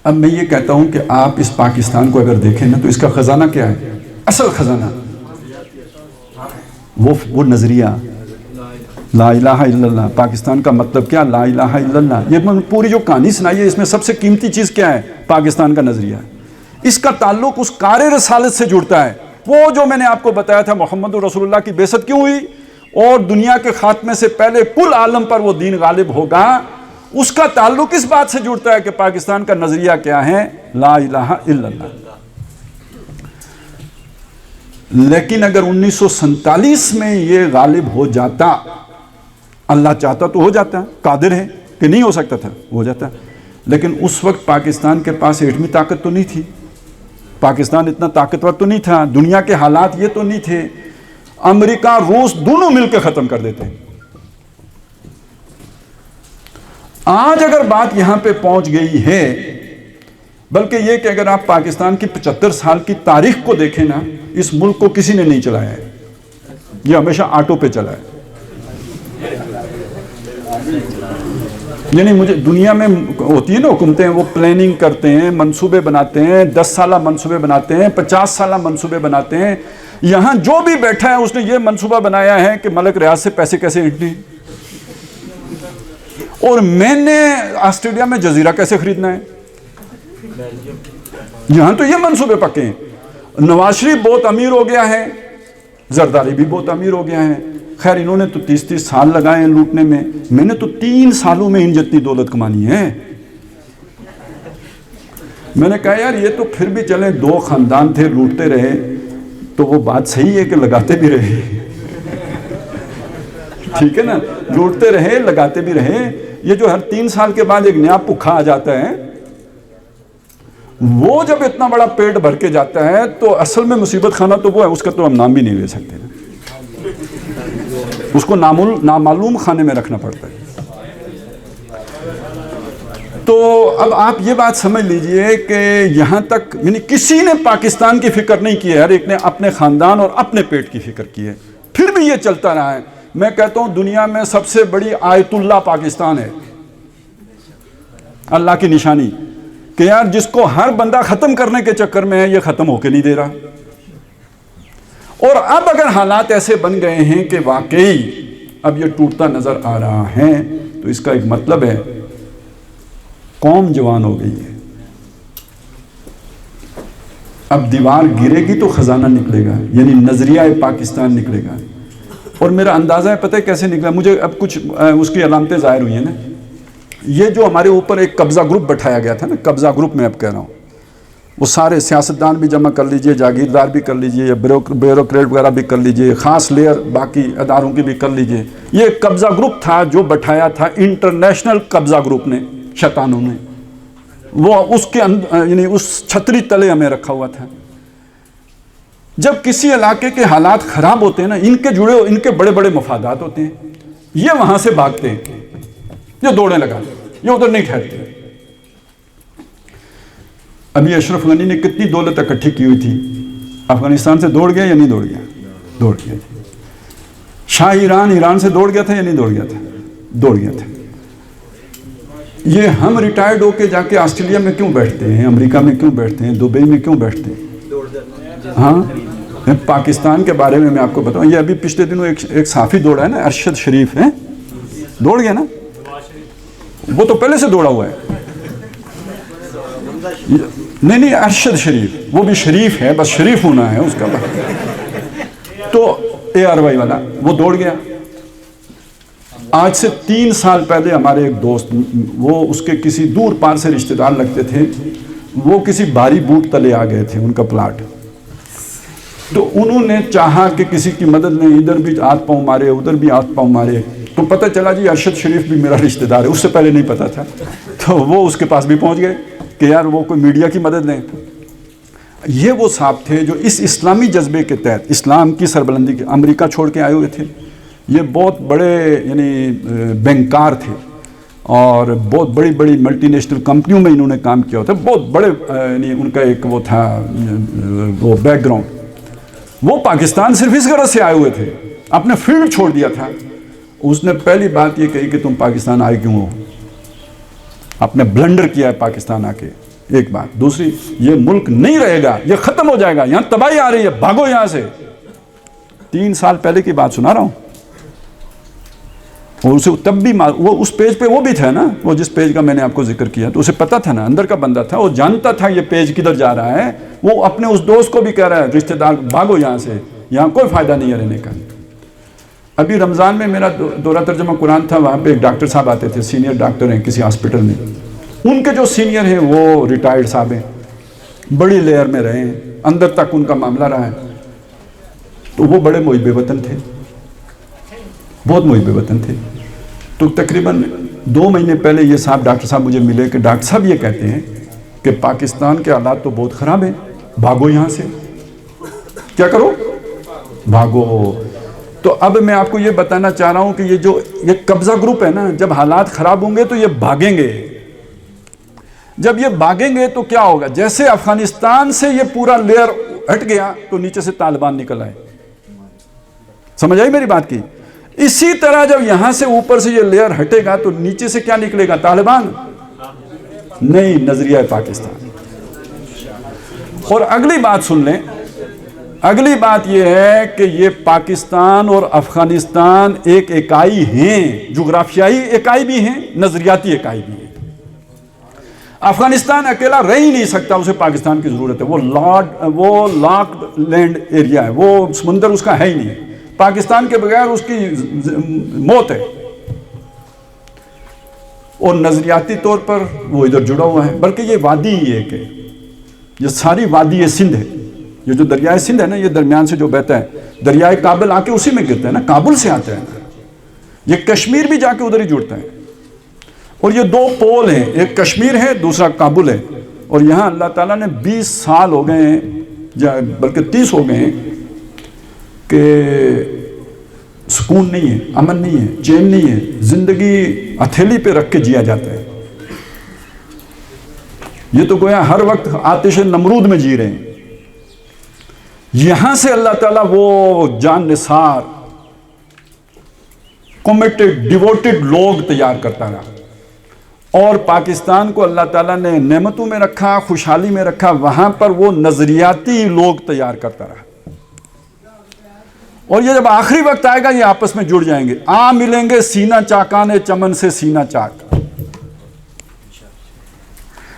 اب میں یہ کہتا ہوں کہ آپ اس پاکستان کو اگر دیکھیں نا تو اس کا خزانہ کیا ہے؟ اصل خزانہ وہ نظریہ لا الہ الا اللہ، پاکستان کا مطلب کیا؟ لا الہ الا اللہ۔ یہ پوری جو کہانی سنائی ہے اس میں سب سے قیمتی چیز کیا ہے؟ پاکستان کا نظریہ۔ اس کا تعلق اس کار رسالت سے جڑتا ہے، وہ جو میں نے آپ کو بتایا تھا محمد رسول اللہ کی بعثت کیوں ہوئی اور دنیا کے خاتمے سے پہلے کل عالم پر وہ دین غالب ہوگا، اس کا تعلق اس بات سے جڑتا ہے کہ پاکستان کا نظریہ کیا ہے؟ لا الہ الا اللہ۔ لیکن اگر 1947 میں یہ غالب ہو جاتا، اللہ چاہتا تو ہو جاتا، قادر ہے کہ نہیں ہو سکتا تھا، ہو جاتا، لیکن اس وقت پاکستان کے پاس ایٹمی طاقت تو نہیں تھی، پاکستان اتنا طاقتور تو نہیں تھا، دنیا کے حالات یہ تو نہیں تھے، امریکہ روس دونوں مل کے ختم کر دیتے. آج اگر بات یہاں پہ پہنچ گئی ہے، بلکہ یہ کہ اگر آپ پاکستان کی 75 سال کی تاریخ کو دیکھیں نا، اس ملک کو کسی نے نہیں چلایا ہے، یہ ہمیشہ آٹو پہ چلا ہے. یعنی مجھے دنیا میں ہوتی ہے نا حکومتیں، وہ پلاننگ کرتے ہیں، منصوبے بناتے ہیں، 10 سالہ منصوبے بناتے ہیں، 50 سالہ منصوبے بناتے ہیں. یہاں جو بھی بیٹھا ہے اس نے یہ منصوبہ بنایا ہے کہ ملک ریاض سے پیسے کیسے ہٹنے، اور میں نے آسٹریلیا میں جزیرہ کیسے خریدنا ہے. یہاں تو یہ منصوبے پکے ہیں. نواز شریف بہت امیر ہو گیا ہے، زرداری بھی بہت امیر ہو گیا ہے. خیر انہوں نے تو 30 سال لگائے ہیں لوٹنے میں نے تو 3 سالوں میں ان جتنی دولت کمانی ہے. میں نے کہا یار یہ تو پھر بھی چلے، 2 خاندان تھے، لوٹتے رہے، تو وہ بات صحیح ہے کہ لگاتے بھی رہے. ٹھیک ہے نا، لوٹتے رہے، لگاتے بھی رہے. یہ جو ہر 3 سال کے بعد ایک نیا پکھا آ جاتا ہے، وہ جب اتنا بڑا پیٹ بھر کے جاتا ہے تو اصل میں مصیبت خانہ تو وہ ہے، اس کا تو ہم نام بھی نہیں لے سکتے، اس کو نامعلوم خانے میں رکھنا پڑتا ہے. تو اب آپ یہ بات سمجھ لیجئے کہ یہاں تک یعنی کسی نے پاکستان کی فکر نہیں کی ہے، ہر ایک نے اپنے خاندان اور اپنے پیٹ کی فکر کی ہے. پھر بھی یہ چلتا رہا ہے. میں کہتا ہوں دنیا میں سب سے بڑی آیت اللہ پاکستان ہے، اللہ کی نشانی، کہ یار جس کو ہر بندہ ختم کرنے کے چکر میں ہے، یہ ختم ہو کے نہیں دے رہا. اور اب اگر حالات ایسے بن گئے ہیں کہ واقعی اب یہ ٹوٹتا نظر آ رہا ہے، تو اس کا ایک مطلب ہے قوم جوان ہو گئی ہے. اب دیوار گرے گی تو خزانہ نکلے گا، یعنی نظریہ پاکستان نکلے گا. اور میرا اندازہ ہے پتہ ہے کیسے نکلا، مجھے اب کچھ اس کی علامتیں ظاہر ہوئی ہیں نا. یہ جو ہمارے اوپر ایک قبضہ گروپ بٹھایا گیا تھا نا، قبضہ گروپ میں اب کہہ رہا ہوں، وہ سارے سیاستدان بھی جمع کر لیجئے، جاگیردار بھی کر لیجئے، یا بیوروکریٹ وغیرہ بھی کر لیجئے، خاص لیئر باقی اداروں کی بھی کر لیجئے. یہ ایک قبضہ گروپ تھا جو بٹھایا تھا انٹرنیشنل قبضہ گروپ نے، شیطانوں نے. وہ اس کے یعنی اس چھتری تلے ہمیں رکھا ہوا تھا. جب کسی علاقے کے حالات خراب ہوتے ہیں نا، ان کے بڑے بڑے مفادات ہوتے ہیں، یہ وہاں سے بھاگتے ہیں، یہ دوڑنے لگا، یہ ادھر نہیں ٹھہرتے. ابھی اشرف غنی نے کتنی دولت اکٹھی کی ہوئی تھی، افغانستان سے دوڑ گیا یا نہیں دوڑ گیا؟ دوڑ گیا. شاہ ایران سے دوڑ گیا تھا یا نہیں دوڑ گیا تھا؟ دوڑ گیا تھا. یہ ہم ریٹائرڈ ہو کے جا کے آسٹریلیا میں کیوں بیٹھتے ہیں، امریکہ میں کیوں بیٹھتے ہیں، دبئی میں کیوں بیٹھتے ہیں؟ ہاں، پاکستان کے بارے میں آپ کو بتاؤں، یہ ابھی پچھلے دنوں ایک صحافی دوڑا ہے نا، ارشد شریف ہے، دوڑ گیا نا. وہ تو پہلے سے دوڑا ہوا ہے. نہیں ارشد شریف، وہ بھی شریف ہے، بس شریف ہونا ہے اس کا. تو ARY والا وہ دوڑ گیا. آج سے 3 سال پہلے ہمارے ایک دوست، وہ اس کے کسی دور پار سے رشتہ دار لگتے تھے، وہ کسی بھاری بوٹ تلے آ گئے تھے ان کا پلاٹ. تو انہوں نے چاہا کہ کسی کی مدد لیں، ادھر بھی ہاتھ پاؤں مارے، ادھر بھی ہاتھ پاؤں مارے. تو پتہ چلا جی ارشد شریف بھی میرا رشتہ دار ہے، اس سے پہلے نہیں پتا تھا. تو وہ اس کے پاس بھی پہنچ گئے کہ یار وہ کوئی میڈیا کی مدد لیں. یہ وہ صاحب تھے جو اس اسلامی جذبے کے تحت اسلام کی سربلندی کے امریکہ چھوڑ کے آئے ہوئے تھے. یہ بہت بڑے یعنی بینکار تھے اور بہت بڑی بڑی ملٹی نیشنل کمپنیوں میں انہوں نے کام کیا ہوتا ہے. بہت بڑے یعنی ان کا ایک وہ تھا وہ بیک گراؤنڈ. وہ پاکستان صرف اس غرض سے آئے ہوئے تھے، اپنے فیلڈ چھوڑ دیا تھا. اس نے پہلی بات یہ کہی کہ تم پاکستان آئے کیوں ہو، آپ نے بلنڈر کیا ہے پاکستان آ کے. ایک بات. دوسری، یہ ملک نہیں رہے گا، یہ ختم ہو جائے گا، یہاں تباہی آ رہی ہے، بھاگو یہاں سے. 3 سال پہلے کی بات سنا رہا ہوں. اور اسے تب بھی وہ اس پیج پہ وہ بھی تھا نا، وہ جس پیج کا میں نے آپ کو ذکر کیا، تو اسے پتا تھا نا، اندر کا بندہ تھا، وہ جانتا تھا یہ پیج کدھر جا رہا ہے. وہ اپنے اس دوست کو بھی کہہ رہا ہے، رشتہ دار بھاگو یہاں سے، یہاں کوئی فائدہ نہیں ہے رہنے کا. ابھی رمضان میں میرا دورہ ترجمہ قرآن تھا، وہاں پہ ایک ڈاکٹر صاحب آتے تھے، سینئر ڈاکٹر ہیں کسی ہاسپٹل میں. ان کے جو سینئر ہیں وہ ریٹائرڈ صاحب ہیں، بڑی لیئر میں رہے ہیں، اندر تک ان کا معاملہ رہا ہے. تو وہ بڑے محب وطن تھے، بہت محب وطن تھے. تو تقریباً 2 مہینے پہلے یہ صاحب ڈاکٹر صاحب مجھے ملے کہ ڈاکٹر صاحب یہ کہتے ہیں کہ پاکستان کے حالات تو بہت خراب ہیں. بھاگو یہاں سے. کیا کرو؟ بھاگو. تو اب میں آپ کو یہ بتانا چاہ رہا ہوں کہ یہ قبضہ گروپ ہے نا، جب حالات خراب ہوں گے تو یہ بھاگیں گے. جب یہ بھاگیں گے تو کیا ہوگا؟ جیسے افغانستان سے یہ پورا لیئر ہٹ گیا تو نیچے سے طالبان نکل آئے. سمجھ آئی میری بات کی؟ اسی طرح جب یہاں سے اوپر سے یہ لیئر ہٹے گا تو نیچے سے کیا نکلے گا؟ طالبان نہیں، نظریہ پاکستان. اور اگلی بات سن لیں، اگلی بات یہ ہے کہ یہ پاکستان اور افغانستان ایک اکائی ہیں، جغرافیائی اکائی بھی ہیں، نظریاتی اکائی بھی ہیں. افغانستان اکیلا رہ ہی نہیں سکتا، اسے پاکستان کی ضرورت ہے. وہ لاکڈ لینڈ ایریا ہے، وہ سمندر اس کا ہے ہی نہیں. پاکستان کے بغیر اس کی موت ہے. اور نظریاتی طور پر وہ ادھر جڑا ہوا ہے. بلکہ یہ وادی ہی ہے کہ یہ ساری وادی سندھ ہے. یہ جو دریائے سندھ ہے نا، یہ درمیان سے جو بہتا ہے، دریائے کابل آ کے اسی میں گرتا ہے نا، کابل سے آتا ہے. یہ کشمیر بھی جا کے ادھر ہی جڑتا ہے. اور یہ دو پول ہیں، ایک کشمیر ہے، دوسرا کابل ہے. اور یہاں اللہ تعالیٰ نے 20 سال ہو گئے ہیں، بلکہ 30 ہو گئے ہیں کہ سکون نہیں ہے، امن نہیں ہے، چین نہیں ہے. زندگی ہتھیلی پہ رکھ کے جیا جاتا ہے. یہ تو گویا ہر وقت آتش نمرود میں جی رہے ہیں. یہاں سے اللہ تعالیٰ وہ جان نثار، کمیٹڈ، ڈیووٹڈ لوگ تیار کرتا رہا. اور پاکستان کو اللہ تعالیٰ نے نعمتوں میں رکھا، خوشحالی میں رکھا. وہاں پر وہ نظریاتی لوگ تیار کرتا رہا. اور یہ جب آخری وقت آئے گا یہ آپس میں جڑ جائیں گے. ملیں گے سینہ چاکانے چمن سے سینہ چاک.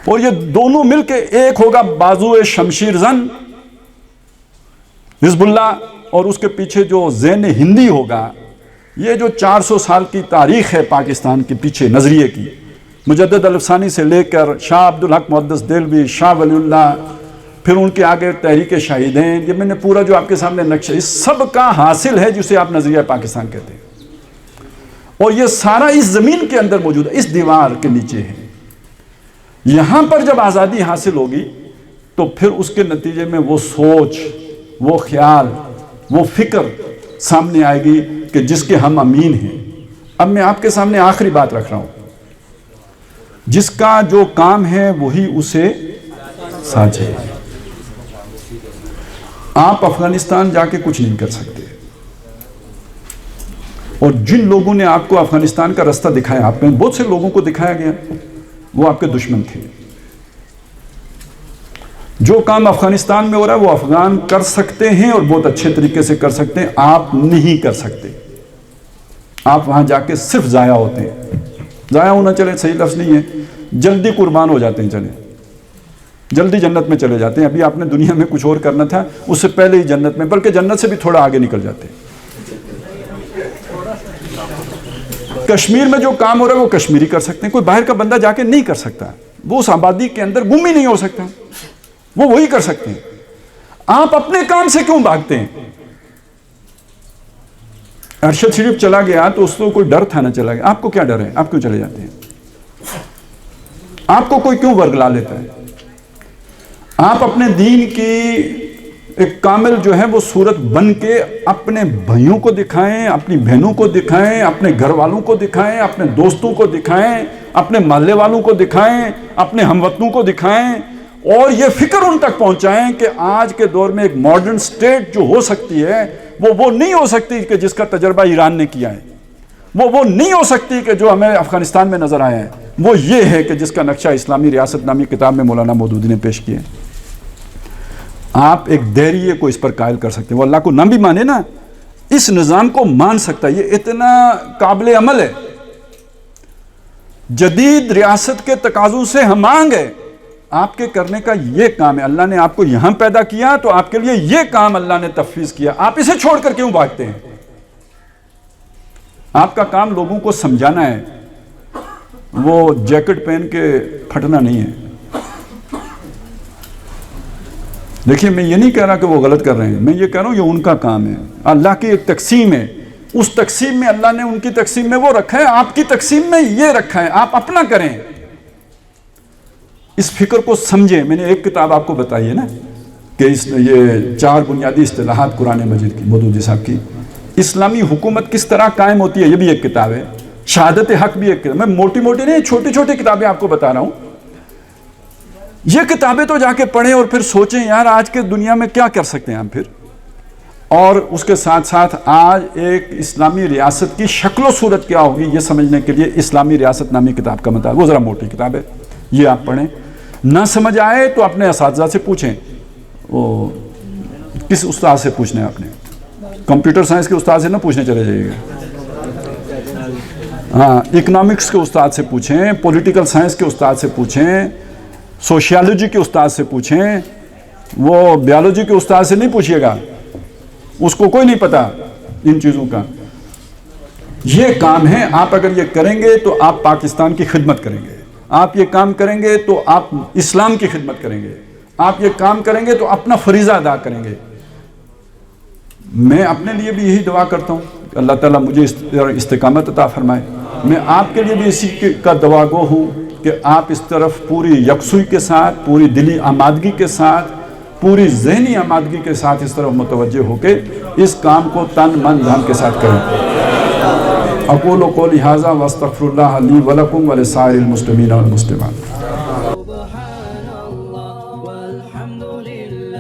اور یہ دونوں مل کے ایک ہوگا بازو شمشیر زن حزب اللہ، اور اس کے پیچھے جو ذہن ہندی ہوگا. یہ جو 400 سال کی تاریخ ہے پاکستان کے پیچھے نظریے کی، مجدد الفسانی سے لے کر شاہ عبدالحق محدث دہلوی، شاہ ولی اللہ، پھر ان کے آگے تحریک شہیدین، یہ میں نے پورا جو آپ کے سامنے نقشہ، اس سب کا حاصل ہے جسے آپ نظریہ پاکستان کہتے ہیں. اور یہ سارا اس زمین کے اندر موجود ہے، اس دیوار کے نیچے ہے. یہاں پر جب آزادی حاصل ہوگی تو پھر اس کے نتیجے میں وہ سوچ، وہ خیال، وہ فکر سامنے آئے گی کہ جس کے ہم امین ہیں. اب میں آپ کے سامنے آخری بات رکھ رہا ہوں. جس کا جو کام ہے وہی اسے سانچے. آپ افغانستان جا کے کچھ نہیں کر سکتے. اور جن لوگوں نے آپ کو افغانستان کا رستہ دکھایا، آپ میں بہت سے لوگوں کو دکھایا گیا، وہ آپ کے دشمن تھے. جو کام افغانستان میں ہو رہا ہے وہ افغان کر سکتے ہیں اور بہت اچھے طریقے سے کر سکتے ہیں. آپ نہیں کر سکتے. آپ وہاں جا کے صرف ضائع ہوتے ہیں. ضائع ہونا چلے صحیح لفظ نہیں ہے، جلدی قربان ہو جاتے ہیں. چلیں جلدی جنت میں چلے جاتے ہیں. ابھی آپ نے دنیا میں کچھ اور کرنا تھا، اس سے پہلے ہی جنت میں، بلکہ جنت سے بھی تھوڑا آگے نکل جاتے ہیں. کشمیر میں جو کام ہو رہا ہے وہ کشمیری کر سکتے ہیں. کوئی باہر کا بندہ جا کے نہیں کر سکتا. وہ اس آبادی کے اندر گم ہی نہیں ہو سکتا. وہ وہی کر سکتے ہیں. آپ اپنے کام سے کیوں بھاگتے ہیں؟ ارشد شریف چلا گیا تو اس کو کوئی ڈر تھا نہ چلا گیا. آپ کو کیا ڈر ہے؟ آپ کیوں چلے جاتے ہیں؟ آپ کو کوئی کیوں ورگلا لیتا ہے؟ آپ اپنے دین کی ایک کامل جو ہے وہ صورت بن کے اپنے بھائیوں کو دکھائیں، اپنی بہنوں کو دکھائیں، اپنے گھر والوں کو دکھائیں، اپنے دوستوں کو دکھائیں، اپنے محلے والوں کو دکھائیں، اپنے ہموطنوں کو دکھائیں. اور یہ فکر ان تک پہنچائیں کہ آج کے دور میں ایک ماڈرن سٹیٹ جو ہو سکتی ہے وہ نہیں ہو سکتی کہ جس کا تجربہ ایران نے کیا ہے. وہ نہیں ہو سکتی کہ جو ہمیں افغانستان میں نظر آیا ہے. وہ یہ ہے کہ جس کا نقشہ اسلامی ریاست نامی کتاب میں مولانا مودودی نے پیش کیا ہے. آپ ایک دہریے کو اس پر قائل کر سکتے ہیں. وہ اللہ کو نہ بھی مانے نا، اس نظام کو مان سکتا ہے. یہ اتنا قابل عمل ہے. جدید ریاست کے تقاضوں سے ہم مانگ ہے. آپ کے کرنے کا یہ کام ہے. اللہ نے آپ کو یہاں پیدا کیا تو آپ کے لیے یہ کام اللہ نے تفویض کیا. آپ اسے چھوڑ کر کیوں بھاگتے ہیں؟ آپ کا کام لوگوں کو سمجھانا ہے، وہ جیکٹ پہن کے پھٹنا نہیں ہے. دیکھیے میں یہ نہیں کہہ رہا کہ وہ غلط کر رہے ہیں، میں یہ کہہ رہا ہوں یہ ان کا کام ہے. اللہ کی ایک تقسیم ہے، اس تقسیم میں اللہ نے ان کی تقسیم میں وہ رکھا ہے، آپ کی تقسیم میں یہ رکھا ہے. آپ اپنا کریں. اس فکر کو سمجھیں. میں نے ایک کتاب آپ کو بتائی ہے نا، کہ یہ 4 بنیادی اصطلاحات قرآن مجید کی، مودودی صاحب کی. اسلامی حکومت کس طرح قائم ہوتی ہے یہ بھی ایک کتاب ہے. شہادت حق بھی ایک کتاب. میں موٹی موٹی نہیں، چھوٹی چھوٹی کتابیں آپ کو بتا رہا ہوں. یہ کتابیں تو جا کے پڑھیں اور پھر سوچیں یار آج کے دنیا میں کیا کر سکتے ہیں ہم پھر. اور اس کے ساتھ ساتھ آج ایک اسلامی ریاست کی شکل و صورت کیا ہوگی یہ سمجھنے کے لیے اسلامی ریاست نامی کتاب کا مطالعہ، وہ ذرا موٹی کتاب ہے، یہ آپ پڑھیں. نہ سمجھ آئے تو اپنے اساتذہ سے پوچھیں. وہ کس استاد سے پوچھنا ہے آپ نے؟ کمپیوٹر سائنس کے استاد سے نہ پوچھنے چلے جائیے گا. ہاں، اکنامکس کے استاد سے پوچھیں، پولیٹیکل سائنس کے استاد سے پوچھیں، سوشیالوجی کے استاد سے پوچھیں. وہ بیالوجی کے استاد سے نہیں پوچھیے گا، اس کو کوئی نہیں پتا ان چیزوں کا. یہ کام ہے، آپ اگر یہ کریں گے تو آپ پاکستان کی خدمت کریں گے. آپ یہ کام کریں گے تو آپ اسلام کی خدمت کریں گے. آپ یہ کام کریں گے تو اپنا فریضہ ادا کریں گے. میں اپنے لیے بھی یہی دعا کرتا ہوں کہ اللہ تعالیٰ مجھے استقامت عطا فرمائے. میں آپ کے لیے بھی اسی کا دعا گو ہوں کہ آپ اس طرف پوری یکسوئی کے ساتھ، پوری دلی آمادگی کے ساتھ، پوری ذہنی آمادگی کے ساتھ اس طرف متوجہ ہو کے اس کام کو تن من دھن کے ساتھ کریں. اقول قولی ھذا واستغفر اللہ لی ولکم ولسائر المسلمین والمسلمات. سبحان اللہ والحمد للہ